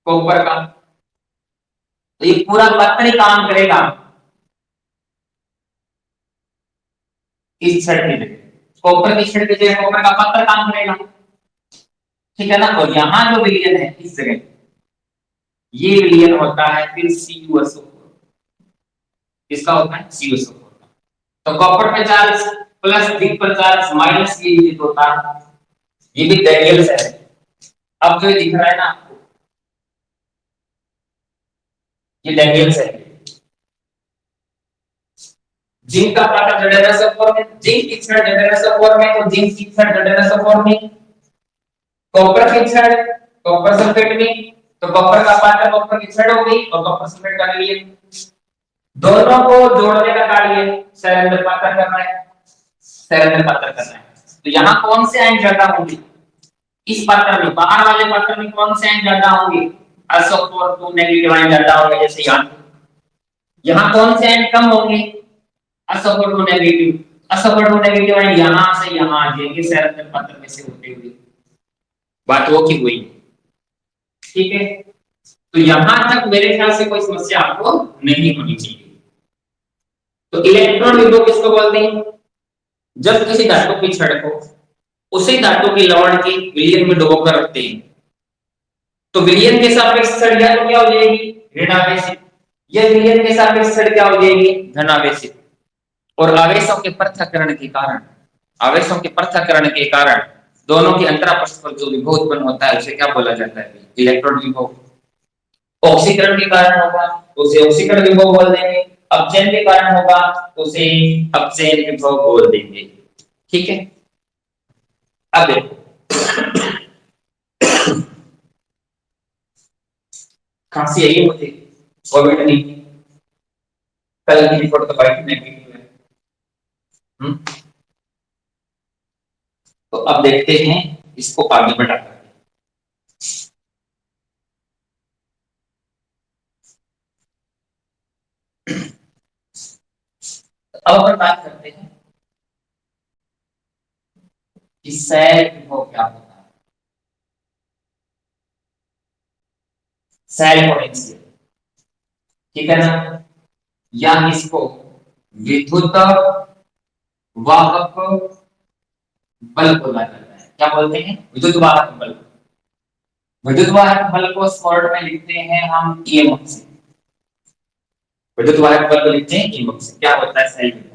कॉपर का। तो ये पूरा पात्र ही काम करेगा इस छड़ की जगह, कॉपर की छड़ की जगह कॉपर का पात्र काम करेगा, ठीक है ना। और यहाँ जो विलयन है इस जगह, ये विलयन होता है फिर CuSO4। किसका होता है? CuSO4 का। तो कॉपर पे चार्ज प्लस, जिंक पर चार्ज माइनस, ये यूनिट होता है। ये भी डैनियल से है। अब जो दिख रहा है ना आपको, ये डैनियल से है। जिंक का पात्र ZnSO4 में, जिंक की छड़ ZnSO4 में, तो जिंक की छड़ ZnSO4 में, कॉपर की छड़ कॉपर सल्फेट में, तो कॉपर का पात्र कॉपर की छड़ हो गई और कॉपर सल्फेट का विलयन। दोनों को जोड़ने का कार्य सैलेंडर पात्र करना है, सैलेंडर पात्र करना है। तो यहाँ कौन से आयन ज्यादा होंगे? इस पात्र में, बाहर वाले पात्र में कौन से आयन ज्यादा होंगे? SO4 2 नेगेटिव आयन ज्यादा होंगे, जैसे यहाँ कौन से आयन कम होंगे? SO4 2 negative. SO4 2 negative ion यहाँ से यहाँ आ जाएंगे सैलेंडर पात्र में से होते हुए। बात वो की हुई, ठीक है। तो यहां तक मेरे ख्याल से कोई समस्या आपको नहीं होनी चाहिए। तो इलेक्ट्रॉन विभव किसको बोलते हैं? जब किसी धातु की छड़ को उसी धातु की लवण की विलयन में डुबोकर रखते हैं, तो विलयन के सापेक्ष छड़ क्या हो जाएगी? ऋणावेशित। यह विलयन के सापेक्ष छड़ क्या हो जाएगी? धनावेशित। और आवेशों के पृथक्करण के कारण, आवेशों के पृथक्करण के कारण दोनों की अंतरापक्ष पर जो विभव उत्पन्न होता है उसे क्या बोला जाता है? इलेक्ट्रॉन विभव। ऑक्सीकरण के कारण होगा तो उसे ऑक्सीकरण विभव बोल देंगे, अपचयन के कारण होगा तो उसे अपचयन विभव बोल देंगे, ठीक है। अब देखो, खांसी आई है मुझे, कोविड नहीं, कल की रिपोर्ट तो बाइट नेगेटिव है। तो अब देखते हैं इसको आगे बढ़ाकर। अब अपन बात करते हैं कि सेल विभव क्या होता है। सेल पोटेंशियल, ठीक है ना, या इसको विद्युत वाहक बल बोला जाता है। क्या बोलते हैं? विद्युत वाहक बल। विद्युत वाहक बल को शॉर्ट में लिखते हैं हम EMF से। विद्युत वाहक बल को लिखते हैं EMF से। क्या होता है सेल विभव?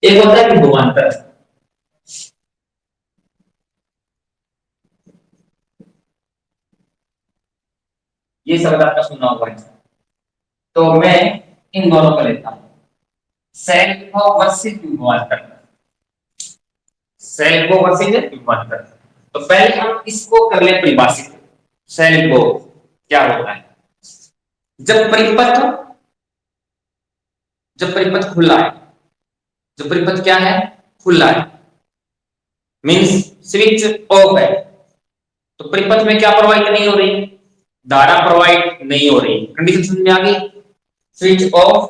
एक होता है विभवांतर, ये शब्द आपका सुना हुआ है, तो मैं इन दोनों को लेता हूं, सेल विभव वर्सेस विभवांतर। सेल विभव वर्सेस विभवांतर। तो पहले हम इसको कर ले परिभाषित। सेल विभव क्या होता है? जब परिपथ, जब परिपथ खुला है, जब परिपथ क्या है? खुला है, मींस स्विच ऑफ है, तो परिपथ में क्या प्रवाहित नहीं हो रही? धारा प्रवाहित नहीं हो रही। कंडीशन समझ में आ गई? स्विच ऑफ,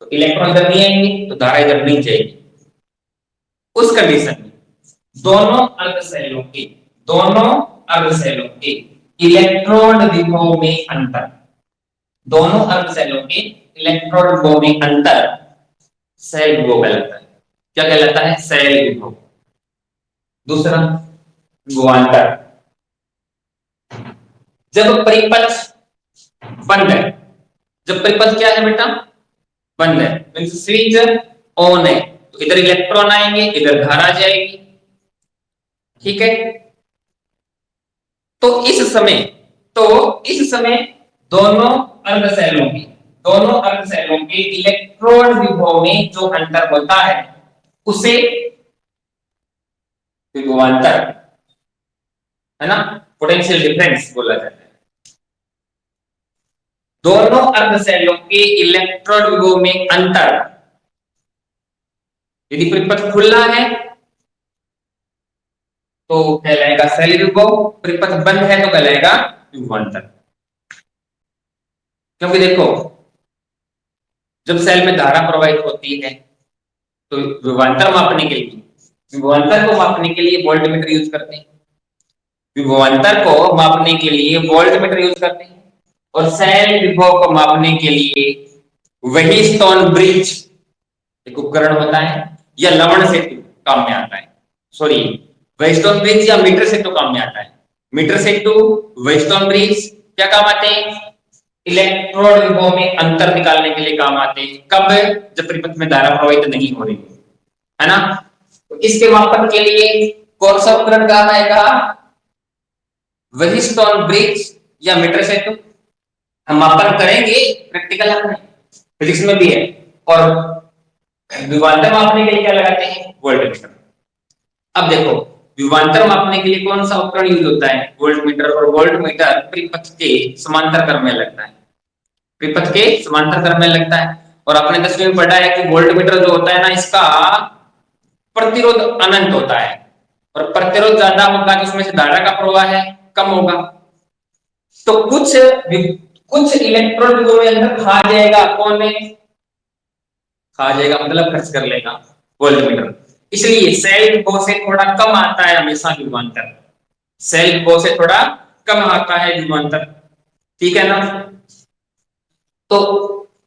तो इलेक्ट्रॉन इधर नहीं आएंगे तो धारा इधर नहीं जाएगी। उस कंडीशन में दोनों अर्धशैलों के, दोनों अर्धशैलों के इलेक्ट्रॉन विभव में अंतर, दोनों अर्धशैलों के इलेक्ट्रॉन विभव में अंतर सेल विभव कहलाता है। क्या कहलाता है? सेल विभव। दूसरा विभवांतर, जब परिपथ बंद है, जब परिपथ क्या है बेटा? बंद है, मींस स्विच ऑन है, तो तो इधर इलेक्ट्रॉन आएंगे, इधर धारा जाएगी। ठीक है, तो इस समय दोनों अर्धशैलों के इलेक्ट्रॉन विभव में जो अंतर होता है उसे विभवांतर, है ना, पोटेंशियल डिफरेंस बोला जाता है। दोनों अर्धशैलों के इलेक्ट्रॉन विभव में अंतर, यदि परिपथ खुला है तो कहलाएगा शैल विभव, परिपथ बंद है तो कहलाएगा विभवांतर। क्योंकि देखो, जब सेल में धारा प्रवाहित होती है तो विभवांतर को मापने के लिए वोल्टमीटर यूज करते हैं, विभवांतर को मापने के लिए वोल्टमीटर यूज करते हैं, और शैल विभव को मापने के लिए वही स्टोन ब्रिज एक उपकरण होता है, या लवण सेतु काम में आता है। सॉरी, वही स्टोन ब्रिज या मीटर सेतु काम में आता है। मीटर सेतु, वही स्टोन ब्रिज क्या काम आते हैं? इलेक्ट्रॉन विभव में अंतर निकालने के लिए काम आते हैं। कब? जब परिपथ में धारा प्रवाहित नहीं हो रही है ना। तो इसके मापन के लिए कौन सा उपकरण काम आएगा? वही स्टोन ब्रिज या मीटर सेतु। हम मापन करेंगे प्रैक्टिकल में, फिजिक्स में भी है। और विभवांतर मापने के लिए क्या लगाते हैं? वोल्टमीटर। अब देखो, विभवांतर मापने के लिए कौन सा उपकरण यूज होता है? वोल्टमीटर। और वोल्टमीटर परिपथ के समांतर क्रम में लगता है, परिपथ के समांतर क्रम में लगता है। और आपने 10वीं में पढ़ा है कि वोल्टमीटर जो होता है ना, इसका प्रतिरोध अनंत होता है, और प्रतिरोध ज्यादा होगा तो उसमें से धारा का प्रवाह है कम होगा। तो कुछ इलेक्ट्रॉन विभव में अंदर खा जाएगा। कौन है? खा जाएगा मतलब खर्च कर लेगा वोल्टमीटर। इसलिए सेल विभव से थोड़ा कम आता है हमेशा विभवांतर, सेल विभव से थोड़ा कम आता है विभवांतर। ठीक है ना। तो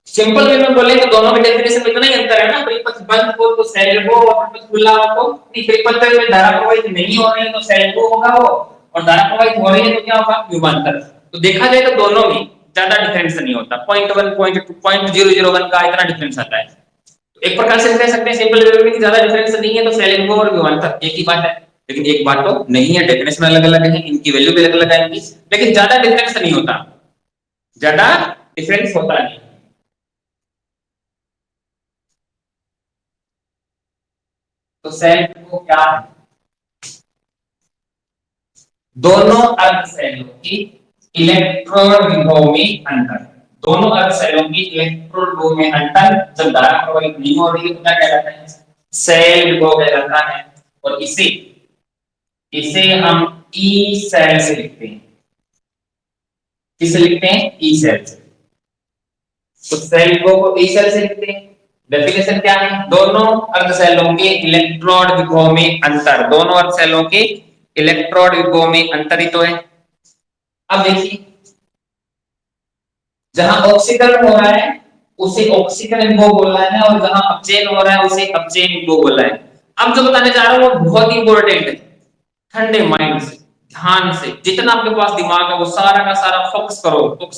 सिंपल वे में बोले तो दोनों के डेफिनेशन में इतना ही अंतर है ना, परिपथ बंद हो तो सेल विभव, और परिपथ खुला हो तो परिपथ में धारा प्रवाहित नहीं हो रही तो सेल विभव होगा वो, और धारा प्रवाहित हो रही है तो क्या होगा? विभवांतर। तो देखा जाए तो दोनों में ज्यादा डिफरेंस नहीं होता, 0.1 0.2 0.001 का इतना डिफरेंस आता है। एक प्रकार से कह सकते हैं सिंपल वे में ज्यादा डिफरेंस नहीं है तो सेल विभव और विभवांतर एक ही बात है। लेकिन एक बात तो नहीं है, डेफिनेशन अलग अलग है, इनकी वैल्यू भी अलग अलग आएंगी, लेकिन ज्यादा डिफरेंस नहीं होता, ज्यादा डिफरेंस होता नहीं। तो सेल विभव क्या है? दोनों अर्धशैलों की इलेक्ट्रॉन विभव में अंतर, दोनों अर्धशैलों की इलेक्ट्रॉन विभव में अंतर जब धारा प्रवाहित नहीं हो रही है तो क्या कहलाता है? सेल विभव कहलाता है। और इसे इसे हम ई सेल से लिखते हैं। किसे लिखते हैं? ई सेल से। तो सेल विभव को ई सेल से लिखते हैं। डेफिनेशन क्या है? दोनों अर्धशैलों के इलेक्ट्रॉन विभव में अंतर, दोनों अर्धशैलों के इलेक्ट्रॉन विभव में अंतर ही तो है। अब देखिए, जहां ऑक्सीकरण हो रहा है उसे ऑक्सीकरण विभव बोलना है, और जहां अपचयन हो रहा है उसे अपचयन विभव बोलना है। अब जो बताने जा रहा हूं वो बहुत इंपॉर्टेंट है। ठंडे माइंड से, ध्यान से, जितना आपके पास दिमाग है वो सारा का सारा फोकस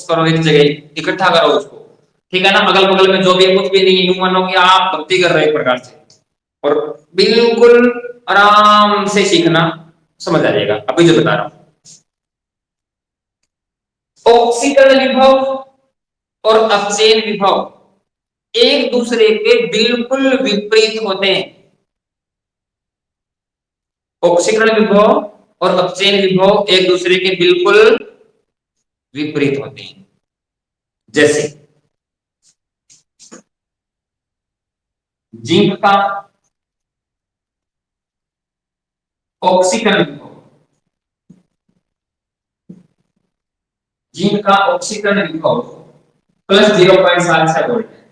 करो एक जगह, इकट्ठा करो उसको। ठीक है ना। अगल बगल में जो भी कुछ भी नहीं, यूं मानो कि आप भक्ति कर रहे हो एक प्रकार से, और बिल्कुल आराम से सीखना, समझ आ जाएगा अभी जो बता रहा हूं। ऑक्सीकरण विभव और अपचयन विभव एक दूसरे के बिल्कुल विपरीत होते हैं। ऑक्सीकरण विभव और अपचयन विभव एक दूसरे के बिल्कुल विपरीत होते हैं। जैसे जिंक का ऑक्सीकरण विभव, जिंक का ऑक्सीकरण विभव प्लस 0.76 वोल्ट है।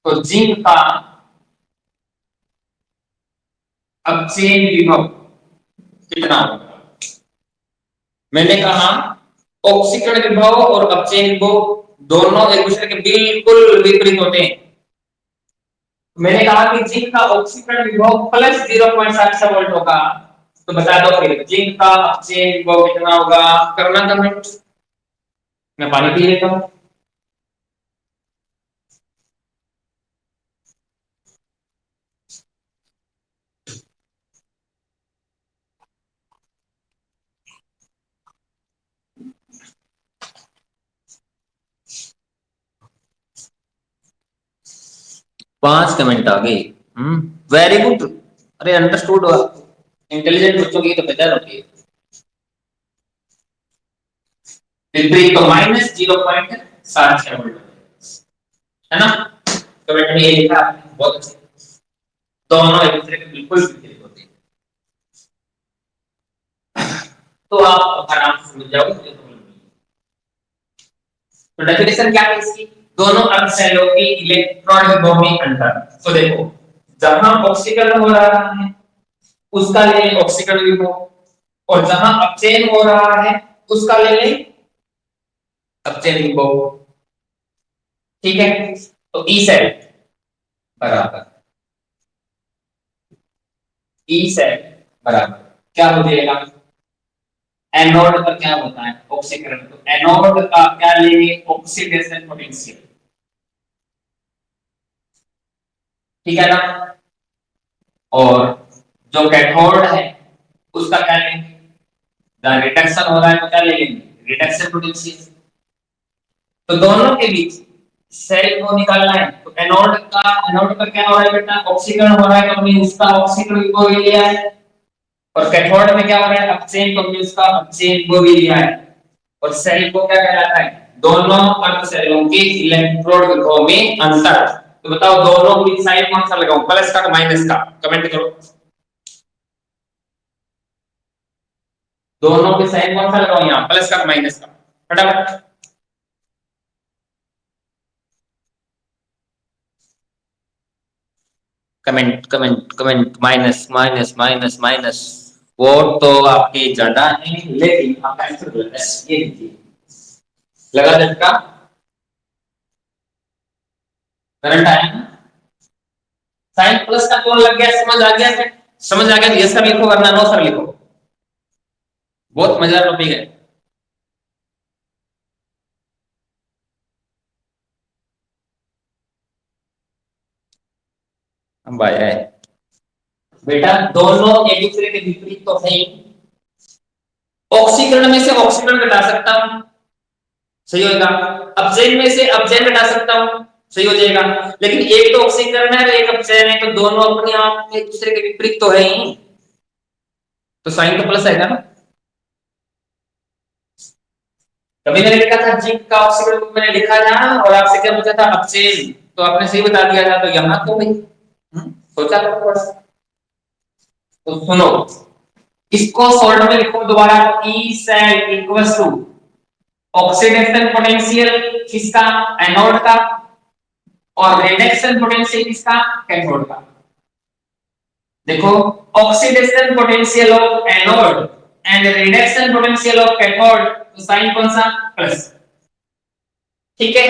तो जिंक का अपचयन विभव कितना होगा? मैंने कहा ऑक्सीकरण विभव और अपचयन विभव दोनों एक दूसरे के बिल्कुल विपरीत होते हैं। मैंने कहा कि जिंक का ऑक्सीकरण विभव प्लस 0.76 वोल्ट होगा। तो बता दो फिर जिंक का अपचयन विभव कितना होगा? करना कमेंट। मैं पानी पी लेता हूं। 5 कमेंट आ गए। Very good. अरे अंडरस्टूड हुआ। इंटेलिजेंट बच्चों की तो पहचान होती है। विपरीत तो माइनस 0.76 है ना। कमेंट में ये लिखा आपने, बहुत अच्छे। दोनों एक दूसरे के बिल्कुल विपरीत होते हैं। तो आप आराम से समझ जाओगे। तो डेफिनेशन क्या है इसकी? दोनों अर्धशैलों की इलेक्ट्रॉन विभव में अंतर। तो देखो, जहां ऑक्सीकरण हो रहा है उसका ले लें ऑक्सीकरण विभव, और जहां अपचयन हो रहा है उसका ले लें अपचयन विभव। ठीक है। तो ई सेल बराबर ई सेल बराबर क्या हो जाएगा? एनोड पर क्या होता है? ऑक्सीकरण। तो एनोड का क्या लेंगे? Oxidation potential. ठीक है ना। और जो कैथोड है उसका क्या लेंगे? जहां रिडक्शन हो रहा है तो क्या ले लेंगे? Reduction potential. तो दोनों के बीच सेल को निकालना है। तो एनोड पर क्या हो रहा है बेटा? ऑक्सीकरण हो रहा है, तो हमने उसका ऑक्सीकरण विभव ले लिया है। और कैथोड में क्या हो रहा है? अपचयन, तो हमने उसका अपचयन विभव भी लिया है। और सेल को क्या कहलाता है? दोनों अर्धशैलों के इलेक्ट्रोड विभव में अंतर। तो बताओ दोनों की साइन कौन सा लगाऊं? प्लस का माइनस का? कमेंट करो। दोनों के साइन कौन सा लगाऊं यहां? प्लस का माइनस का? फटाफट। Comment comment comment. Minus minus minus minus. वो तो आपके ज्यादा है, लेकिन आप आंसर गलत है। ये देखिए, लगा झटका। करंट आया ना। साइन प्लस का कौन लग गया? समझ आ गया क्या? समझ आ गया तो यस सर लिखो, वरना नो सर लिखो। बहुत मजेदार टॉपिक है। हम भाई है बेटा, दोनों एक दूसरे के विपरीत तो है ही। ऑक्सीकरण में से ऑक्सीकरण घटा सकता हूं, सही होगा। अपचयन में से अपचयन घटा सकता हूं, सही हो जाएगा। लेकिन एक तो ऑक्सीकरण है और एक अपचयन है, तो दोनों अपने आप में एक दूसरे के विपरीत तो है ही। तो साइन तो प्लस आएगा ना। कभी मैंने लिखा था जिंक का ऑक्सीकरण मैंने लिखा था, और आपसे क्या पूछा था? अपचयन, तो आपने सही बता दिया था। तो यहां तो भाई सोचा था थोड़ा सा। तो सुनो, इसको शॉर्ट में लिखो दोबारा। E cell equals to oxidation potential किसका? एनोड का। और रिडक्शन पोटेंशियल किसका? कैथोड का। देखो, oxidation potential of anode and reduction potential of cathode, तो साइन कौन सा? प्लस। ठीक है।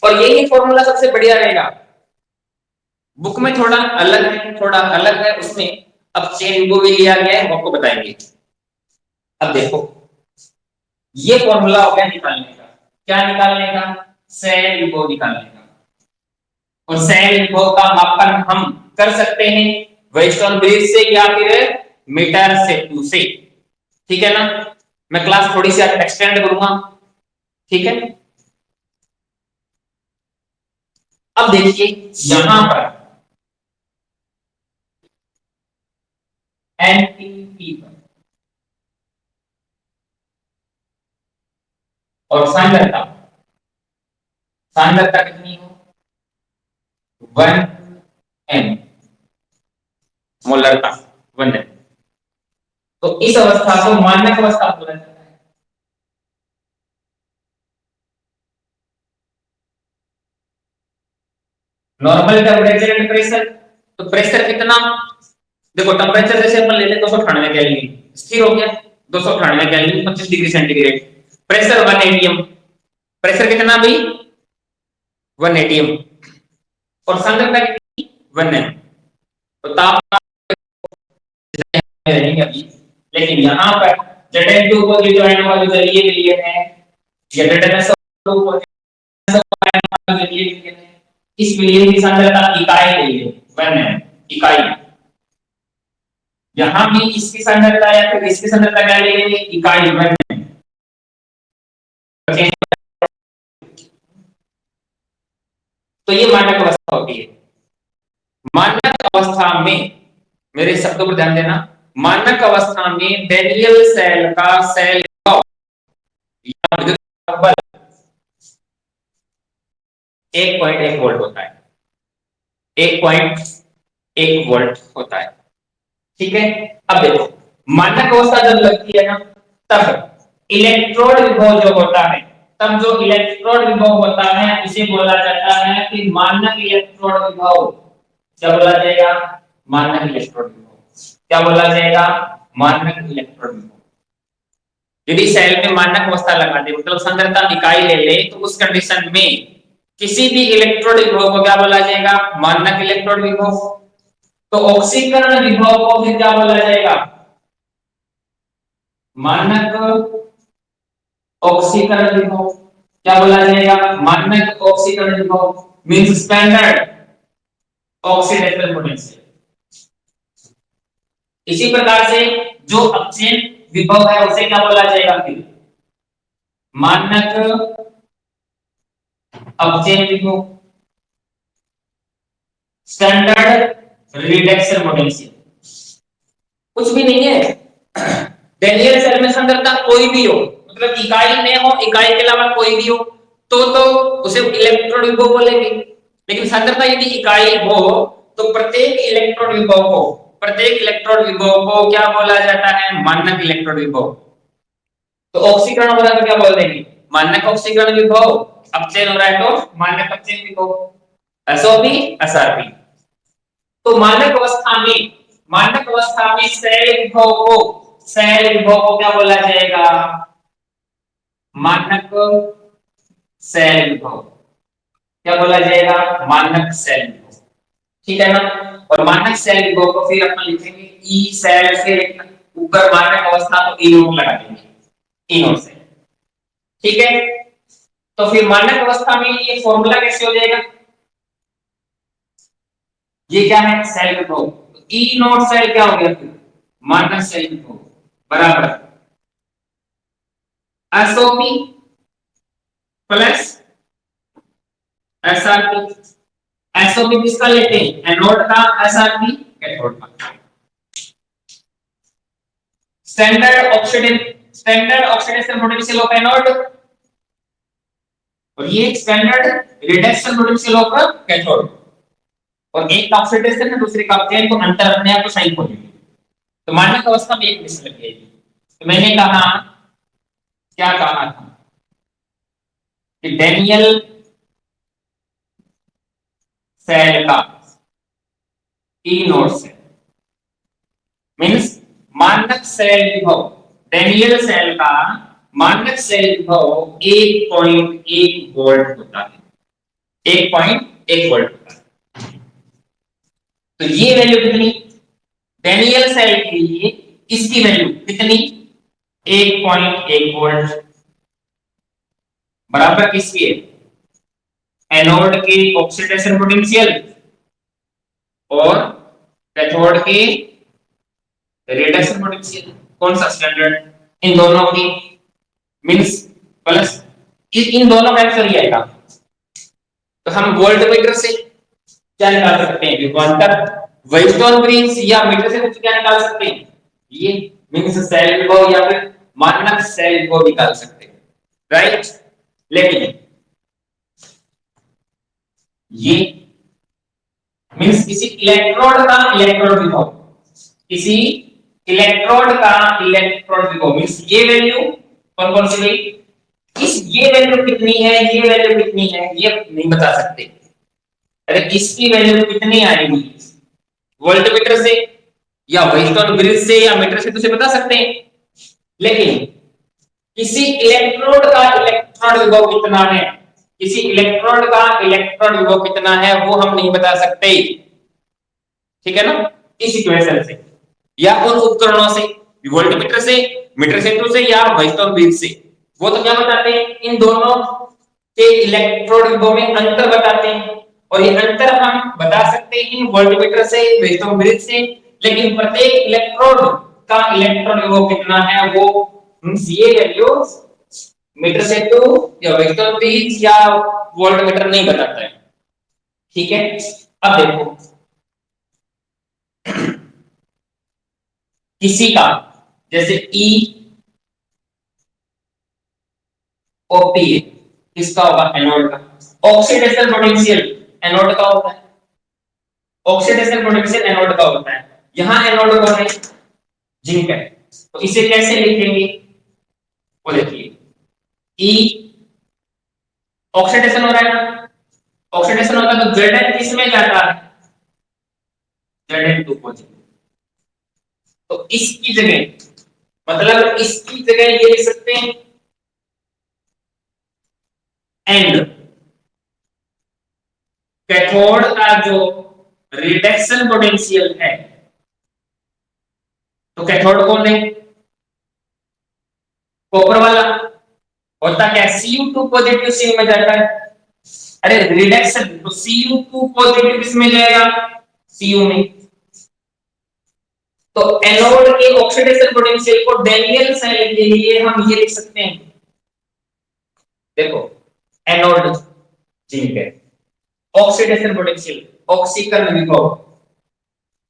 और यही फॉर्मूला सबसे बढ़िया रहेगा। बुक में थोड़ा अलग है, थोड़ा अलग है उसमें। अब चेन को भी लिया गया है, आपको बताएंगे। अब देखो, ये फॉर्मूला हो गया निकालने का। क्या निकालने का? सेल विभव निकालने का। और सेल विभव का मापन हम कर सकते हैं वेस्टर्न ब्रिज से या फिर मीटर सेतु से। ठीक है ना। मैं क्लास थोड़ी सी एक्सटेंड करूंगा। ठीक है। अब देखिए यहां पर एनटीपी पर और सांद्रता, सांद्रता कितनी हो? 1 m मोलरता 1 m। तो इस अवस्था को मानक अवस्था बोला जाता है। Normal temperature and pressure. तो प्रेशर कितना? देखो टेम्परेचर जैसे अपन ले ले 298 केल्विन, स्थिर हो गया 298 kelvin 25 degree centigrade. Pressure 1 atm। Pressure कितना भी? 1 atm। और सांद्रता कितनी? 1 m। तो तापमान रहेंगे अभी। लेकिन यहाँ पर Z2 को जो आने वाले जरिए के लिए है, या Z2 को जरिए के लिए है, इस विलयन की सांद्रता इकाई ले लो 1 m इकाई। यहाँ भी इसकी सांद्रता या फिर इसकी सांद्रता क्या ले लेंगे? इकाई 1 m। तो ये मानक अवस्था होती है। मानक अवस्था में, मेरे शब्दों पर ध्यान देना, मानक अवस्था में डैनियल सेल का सेल या विद्युत बल 1.1 वोल्ट होता है, 1.1 वोल्ट होता है। ठीक है, अब देखो मानक अवस्था जब लगती है ना, तब इलेक्ट्रोड विभव जो होता है, तब जो इलेक्ट्रोड विभव होता है उसे बोला जाता है कि मानक इलेक्ट्रोड विभव। क्या बोला जाएगा? मानक इलेक्ट्रोड विभव। क्या बोला जाएगा? मानक इलेक्ट्रोड विभव। यदि सेल में मानक अवस्था लगा दे, मतलब सांद्रता इकाई ले ले, तो उस कंडीशन में किसी भी इलेक्ट्रोड विभव को क्या बोला जाएगा? मानक इलेक्ट्रोड विभव। तो ऑक्सीकरण विभव को फिर क्या बोला जाएगा? मानक ऑक्सीकरण विभव। क्या बोला जाएगा? मानक ऑक्सीकरण विभव मींस स्टैंडर्ड ऑक्सीडेशन पोटेंशियल। इसी प्रकार से जो अपचयन विभव है उसे क्या बोला जाएगा? फिर मानक अपचयन विभव, स्टैंडर्ड रिडक्शन पोटेंशियल। कुछ भी नहीं है, डैनियल सेल में सांद्रता कोई भी हो, मतलब इकाई में हो, इकाई के अलावा कोई भी हो, तो उसे इलेक्ट्रोड विभव बोलेंगे। लेकिन सांद्रता यदि इकाई हो तो प्रत्येक इलेक्ट्रोड विभव को क्या बोला जाता है? मानक इलेक्ट्रोड विभव। तो ऑक्सीकरण हो रहा है तो क्या बोल देंगे? मानक ऑक्सीकरण विभव। अपचयन हो रहा है तो मानक अपचयन विभव। SOP SRP. तो मानक अवस्था में सेल विभव को क्या बोला जाएगा? मानक सेल विभव। क्या बोला जाएगा? मानक सेल विभव। ठीक है ना? और मानक सेल विभव को फिर अपन लिखेंगे ई सेल से, ऊपर मानक अवस्था तो ई नोट लगा देंगे, ई नोट से। ठीक है, तो फिर मानक अवस्था में ये फॉर्मूला कैसे हो जाएगा? ये क्या है? सेल विभव। ई नोट सेल क्या हो गया? फिर मानक सेल विभव बराबर एसओपी प्लस एसआरपी। एसओपी किसका लेते हैं? एनोड का, एसआरपी कैथोड का। Standard oxidation potential of anode, और ये standard reduction potential of cathode. और एक का ऑक्सीडेशन है, दूसरे का अपचयन, तो अंतर अपने आप को सही हो जाएगा। तो मानक अवस्था में एक मिस लग जाएगी। तो मैंने कहा, क्या कहा था कि डैनियल सेल का ई नोड सेल मींस मानक सेल विभव, डैनियल सेल का मानक सेल विभव 1.1 वोल्ट होता है, 1.1 वोल्ट होता है। तो ये वैल्यू कितनी? डैनियल सेल के लिए इसकी वैल्यू कितनी? 1.1 वोल्ट बराबर किसकी है? एनोड के ऑक्सीडेशन पोटेंशियल और कैथोड के रिडक्शन पोटेंशियल। कौन सा? स्टैंडर्ड। इन दोनों की मींस प्लस इन दोनों का आंसर ही आएगा। तो हम वोल्टमीटर से क्या निकाल सकते हैं? विभवांतर। व्हीटस्टोन ब्रिज या मीटर से कुछ क्या निकाल सकते हैं? ये मींस सेल विभव या फिर मानक सेल विभव निकाल सकते हैं, राइट? लेकिन ये मींस किसी इलेक्ट्रोड का इलेक्ट्रोड विभव, किसी इलेक्ट्रोड का इलेक्ट्रोड विभव मींस ये वैल्यू कौन कौन सी गई? ये वैल्यू कितनी है, ये वैल्यू कितनी है, ये नहीं बता सकते। अरे इसकी वैल्यू कितनी आएगी वोल्टमीटर से या व्हीटस्टोन ब्रिज से या मीटर से तो उसे बता सकते हैं, लेकिन किसी इलेक्ट्रोड का इलेक्ट्रोड विभव कितना है, किसी इलेक्ट्रोड का इलेक्ट्रोड विभव कितना है वो हम नहीं बता सकते। ठीक है ना? इस इक्वेशन से या उन उपकरणों से, वोल्टमीटर से, मीटर सेंटर से या व्हीटस्टोन ब्रिज से, वो तो क्या बताते हैं? इन दोनों के इलेक्ट्रोड विभव में अंतर बताते हैं। और ये अंतर हम बता सकते हैं वोल्टमीटर से, व्हीटस्टोन ब्रिज से, लेकिन प्रत्येक इलेक्ट्रोड का इलेक्ट्रोड विभव कितना है वो ये वैल्यू मीटर से टू या व्हीटस्टोन ब्रिज या वोल्टमीटर नहीं बताता है। ठीक है। अब देखो किसी का जैसे ई ओपी है, किसका होगा, एनोड का। ऑक्सीडेशन पोटेंशियल एनोड का होता है, ऑक्सीडेशन पोटेंशियल एनोड का होता है। यहां एनोड कौन है, जिंक है। तो इसे कैसे लिखेंगे, वो देखिए ई ऑक्सीडेशन हो रहा है ना, ऑक्सीडेशन होता है तो Zn किस में जाता है, Zn2 पॉजिटिव। तो इसकी जगह मतलब इसकी जगह ये लिख सकते हैं एंड कैथोड का जो रिडक्शन पोटेंशियल है, तो कैथोड कौन है, कॉपर वाला। होता क्या है, Cu2 पॉजिटिव सी में जाता है। अरे रिडक्शन तो Cu2 पॉजिटिव किस में जाएगा, Cu में। तो एनोड के ऑक्सीडेशन पोटेंशियल को डैनियल सेल के लिए हम ये लिख सकते हैं, देखो एनोड जिंक है, ऑक्सीडेशन पोटेंशियल ऑक्सीकरण विभव,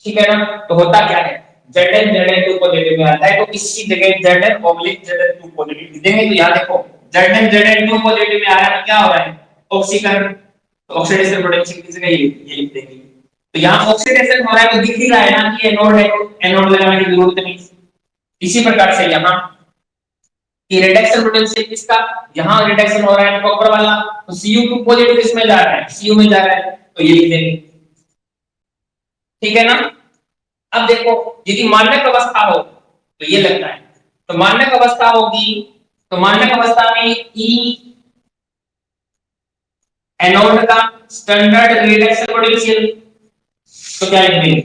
ठीक है ना। तो होता क्या है, Zn Zn2 पॉजिटिव में आता है, तो इसी जगह Zn ओब्लिक Zn2 पॉजिटिव लिख देंगे। तो यहां देखो Zn Zn2 पॉजिटिव में आ रहा है, क्या हो रहा है, ऑक्सीकरण। तो ऑक्सीडेशन पोटेंशियल की जगह ये लिख देंगे। तो यहां ऑक्सीडेशन हो रहा है तो दिख ही रहा है ना कि एनोड है, एनोड लगाने की जरूरत नहीं। इसी प्रकार से यहां कि रिडक्शन पोटेंशियल किसका, यहां रिडक्शन हो रहा है कॉपर वाला, तो Cu2 पॉजिटिव किसमें जा रहा है, Cu में जा रहा है, तो ये लिख देंगे, ठीक है ना। अब देखो यदि मानक अवस्था हो तो ये लगता है, तो मानक अवस्था होगी, तो मानक अवस्था में ई एनोड का स्टैंडर्ड रिडक्शन पोटेंशियल, तो क्या लिख देंगे,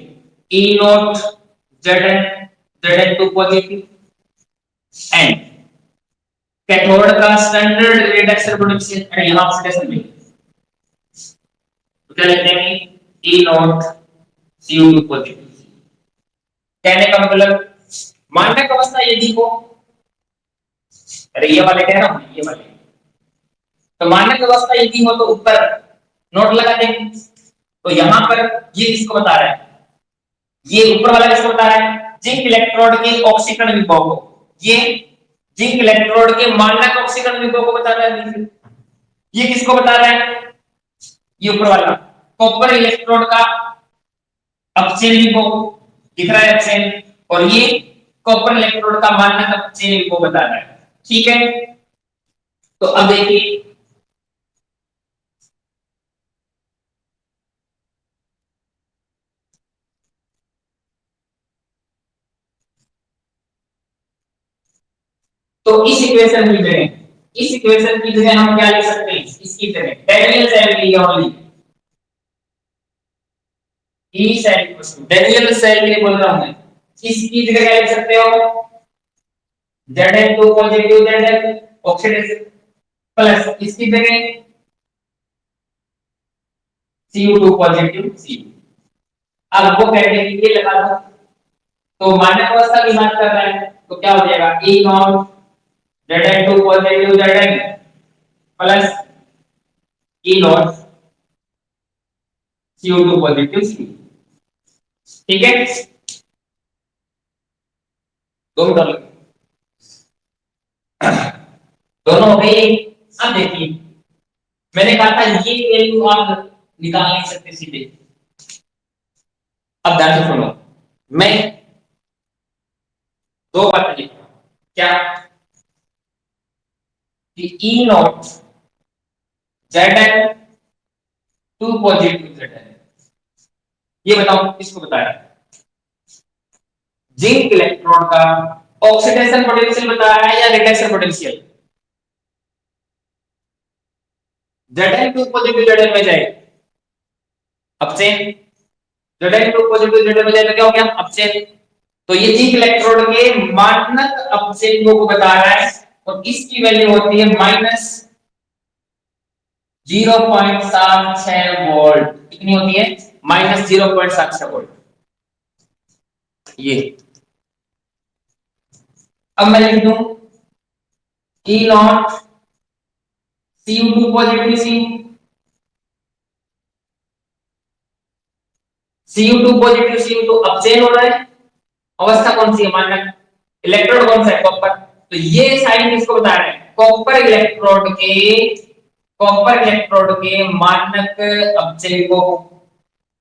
E naught Zn Zn2 positive and cathode का स्टैंडर्ड रिडक्शन पोटेंशियल, अरे यहां ऑक्सीडेशन में, तो क्या लिख देंगे, ई नॉट Cu2 पॉजिटिव। कहने का मतलब मानक अवस्था यदि हो, अरे ये वाले कह रहा हूं, ये वाले, तो मानक अवस्था यदि हो तो ऊपर नोट लगा देंगे। तो यहां पर ये किसको बता रहा है, ये ऊपर वाला किसको बता रहा है, जिंक इलेक्ट्रोड के ऑक्सीकरण विभव को, ये जिंक इलेक्ट्रोड के मानक ऑक्सीकरण विभव को बता रहा है। ये किसको बता रहा है, ये ऊपर वाला कॉपर इलेक्ट्रोड का अपचयन विभव दिख रहा है, अपचयन, और ये कॉपर इलेक्ट्रोड का मानक अपचयन विभव बता रहा है, ठीक है। तो अब देखिए तो इस इक्वेशन की जगह हम क्या लिख सकते हैं, इसकी जगह डैनियल सेल के लिए only, E cell Daniel cell के लिए बोल रहा हूं मैं, इसकी जगह क्या लिख सकते हो, Zn2 positive Zn oxidation plus इसकी जगह Cu2 पॉजिटिव Cu। अब वो कहते हैं ये लगा दो, तो मानक अवस्था की बात कर रहा है, तो क्या हो जाएगा, E not Zn2 positive Zn plus E naught Cu2 positive Cu, ठीक है। दोनों दोनों हो गई। अब देखिए मैंने कहा था ये वैल्यू आप निकाल नहीं सकते सीधे। अब ध्यान से सुनो, मैं दो बातें लिख रहा हूं, क्या कि ई नॉट Zn2 पॉजिटिव Zn, ये बताओ किसको बताया, जिंक इलेक्ट्रोड का ऑक्सीडेशन पोटेंशियल बताया है या reduction potential, Zn2 positive Zn में जाए अपचयन, Zn2 पॉजिटिव Zn में जाए तो क्या हो गया, अपचयन। तो ये जिंक इलेक्ट्रोड के मानक अपचयन को बता रहा है, और इसकी वैल्यू होती है माइनस 0.76 वोल्ट, कितनी होती है, माइनस 0.76 वोल्ट। ये अब मैं लिख दूं E naught Cu2 positive Cu Cu2 positive Cu2 अपचयन हो रहा है, अवस्था कौन सी है, मानक इलेक्ट्रोड कौन सा है, कॉपर। तो ये साइन किसको बता रहे हैं, कॉपर इलेक्ट्रोड के मानक अपचय को,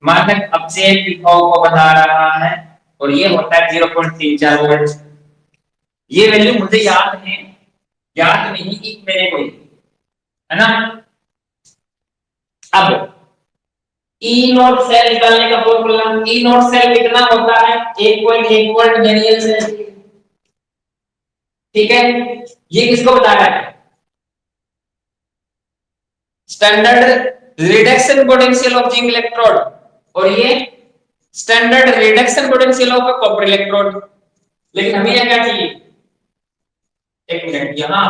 मानक अपचय विभव को बता रहा है, और ये होता है 0.34 वोल्ट। ये वैल्यू मुझे याद है, याद नहीं कि मेरे को, है ना। अब ई नॉट सेल निकालने का फॉर्मूला, ई नॉट सेल कितना होता है, 1.1 वोल्ट बेरियल सेल, ठीक है। ये किसको बता रहा है, standard reduction potential of zinc electrode, और ये standard reduction potential of copper electrode. लेकिन हमें क्या चाहिए, एक मिनट, यहां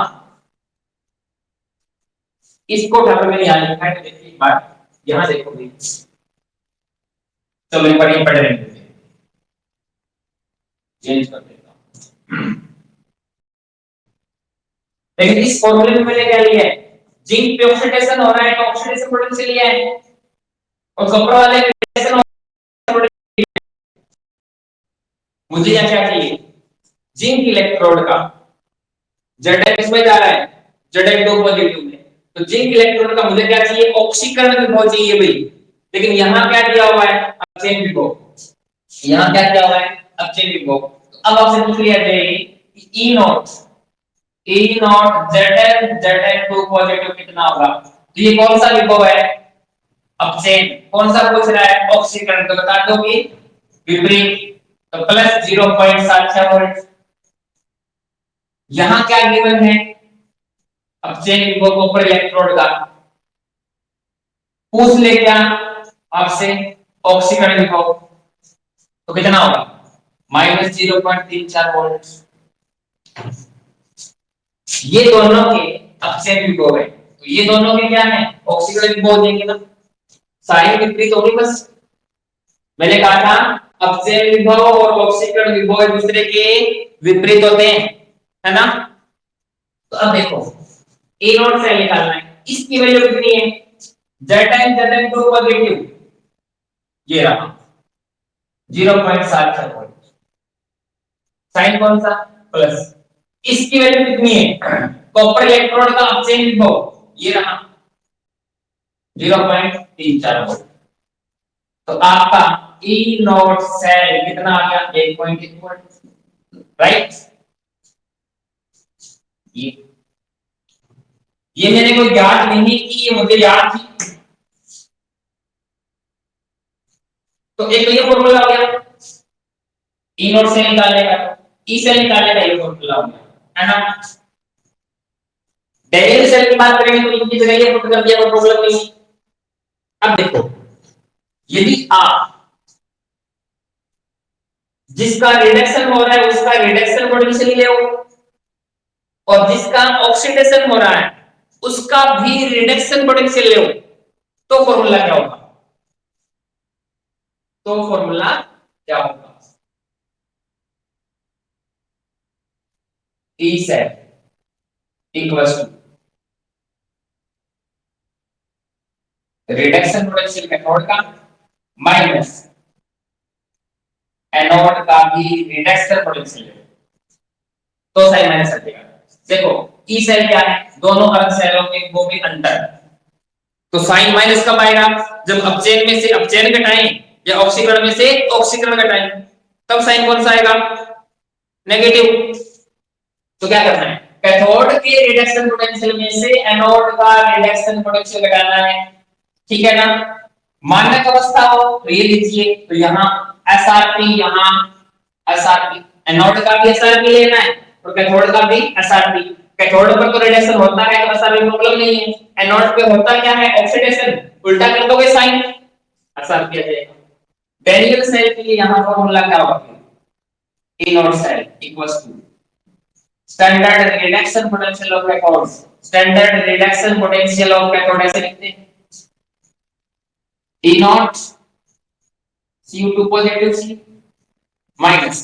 इसको उठाकर मैंने यहां लिखा है, देखिए एक बार यहां देखो भी, चलो एक बार ये पढ़ रहे हैं, चेंज कर देता हूं। लेकिन इस फॉर्मूले में मैंने क्या लिया है, जिंक पे ऑक्सीडेशन हो रहा है तो ऑक्सीडेशन पोटेंशियल लिया है, और कॉपर वाले रिडक्शन, मुझे क्या चाहिए, जिंक इलेक्ट्रोड का Zn किसमें जा रहा है, Zn2 पॉजिटिव में, तो जिंक इलेक्ट्रोड का मुझे क्या चाहिए, ऑक्सीकरण विभव चाहिए भाई। लेकिन यहां क्या दिया हुआ है, अपचयन विभव, यहां क्या दिया हुआ है, अपचयन विभव। तो अब आपसे पूछ लिया जाए ई नॉट Zn2 पॉजिटिव कितना होगा, तो ये कौन सा विभव है, अपचयन, कौन सा पूछ रहा है, ऑक्सीकरण, तो बता दो कि विपरीत, तो प्लस 0.76 वोल्ट। यहां क्या गिवन है, अपचयन विभव कॉपर इलेक्ट्रोड का, पूछ ले क्या आपसे, ऑक्सीकरण विभव, तो कितना होगा, -0.34 वोल्ट। ये दोनों के अपचयन विभव है, तो ये दोनों के क्या है, ऑक्सीकरण विभव देंगे ना, साइन विपरीत होगी बस। मैंने कहा था अपचयन विभव और ऑक्सीकरण विभव एक दूसरे के विपरीत होते हैं, है ना। तो अब देखो ए नॉट सेल निकालना है, इसकी वैल्यू कितनी है, Zn2 पॉजिटिव, ये रहा 0.76 वोल्ट, साइन कौन सा, प्लस, इसकी वैल्यू कितनी है, कॉपर इलेक्ट्रोड का अपचयन विभव, ये रहा 0.34 वोल्ट। तो आपका ई नॉट सेल कितना आ गया, 1.1 वोल्ट, राइट। ये मैंने कोई याद नहीं की, ये मुझे याद थी, तो एक तो ये फॉर्मूला हो गया ई नॉट सेल निकालने का, ई सेल निकालने का ये फॉर्मूला हो गया, है ना। डेरिवेटिव सेल की बात करेंगे तो इनकी जगह ये पुट कर दिया, कोई प्रॉब्लम नहीं। अब देखो, यदि आप जिसका रिडक्शन हो रहा है उसका रिडक्शन पोटेंशियल ले, और जिसका ऑक्सीडेशन हो रहा है उसका भी रिडक्शन पोटेंशियल ले, तो फॉर्मूला क्या होगा, तो फॉर्मूला क्या होगा, E cell equals to reduction potential cathode का माइनस एनोड का भी रिडक्शन पोटेंशियल, तो साइन माइनस हटेगा। देखो ई सेल क्या है, दोनों अर्ध सेलों के वो भी अंतर, तो साइन माइनस कब आएगा, जब अपचयन में से अपचयन घटाएं या ऑक्सीकरण में से ऑक्सीकरण घटाएं, तब साइन कौन सा आएगा, नेगेटिव। तो क्या करना है, कैथोड के रिडक्शन पोटेंशियल में से एनोड का रिडक्शन पोटेंशियल घटाना है, ठीक है ना। मानक अवस्था हो तो ये लीजिए, तो यहाँ एसआरपी, यहाँ एसआरपी, एनोड का भी एसआरपी लेना है और कैथोड का भी एसआरपी। कैथोड पर तो रिडक्शन होता है तो एसआरपी प्रॉब्लम नहीं है, एनोड पे होता क्या है, ऑक्सीडेशन, उल्टा कर दोगे साइन, एसआरपी आ जाएगा। बेरियल सेल के लिए यहाँ फॉर्मूला क्या होगा, E naught cell equals to standard reduction potential of cathode, standard reduction potential of cathode ऐसे लिखते हैं, E naught Cu2 positive C minus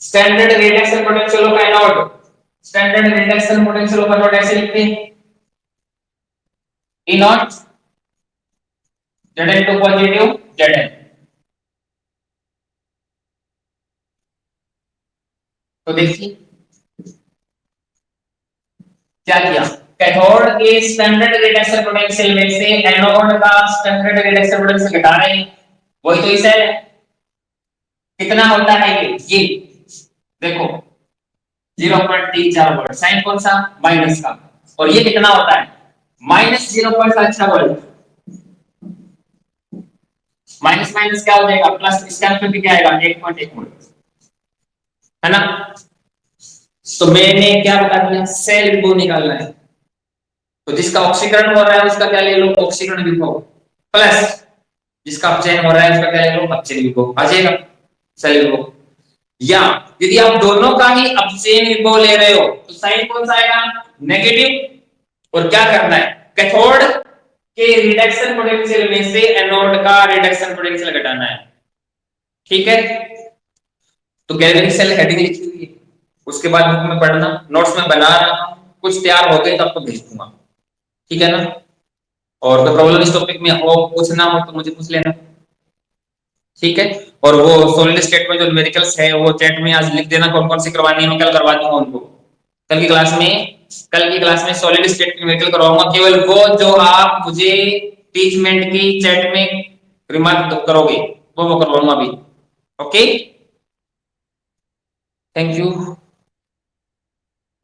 standard reduction potential of anode, standard reduction potential of anode ऐसे लिखते हैं, E not Zn2 positive Zn तो देखिए क्या किया, कैथोड के स्टैंडर्ड रिडक्शन पोटेंशियल में से एनोड का स्टैंडर्ड रिडक्शन पोटेंशियल घटा रहे हैं, वही तो इसे कितना होता है ये देखो 0.34 वोल्ट, साइन कौन सा माइनस का, और ये कितना होता है माइनस 0.अच्छा वोल्ट, माइनस माइनस क्या हो जाएगा प्लस, इसका आंसर भी क्या आएगा 1.1 वोल्ट, है ना। तो मैंने क्या बता दिया, सेल विभव निकालना है, तो जिसका ऑक्सीकरण हो रहा है उसका क्या ले लो ऑक्सीकरण विभव, प्लस जिसका अपचयन हो रहा है उसका क्या ले लो अपचयन विभव, आ जाएगा सेल विभव। या यदि आप दोनों का ही अपचयन विभव ले रहे हो तो साइन कौन सा आएगा नेगेटिव, और क्या करना है कैथोड के रिडक्शन पोटेंशियल में से एनोड का रिडक्शन पोटेंशियल घटाना है, ठीक है। तो गैल्वेनिक सेल हेडिंग लिखी हुई है, उसके बाद बुक में पढ़ना, नोट्स में बना रहा हूं, कुछ तैयार हो गए तो आपको भेज दूंगा, ठीक है ना। और कोई प्रॉब्लम इस टॉपिक में हो पूछना हो तो मुझे पूछ लेना, ठीक है। और वो सॉलिड स्टेट में जो न्यूमेरिकल्स है वो चैट में आज लिख देना कौन कौन सी करवानी है, मैं कल करवा दूंगा उनको, कल की क्लास में, कल की क्लास में सॉलिड स्टेट न्यूमेरिकल करवाऊंगा, केवल वो जो आप मुझे टीचमेंट की चैट में रिमार्क करोगे वो करवाऊंगा अभी, ओके। Thank you.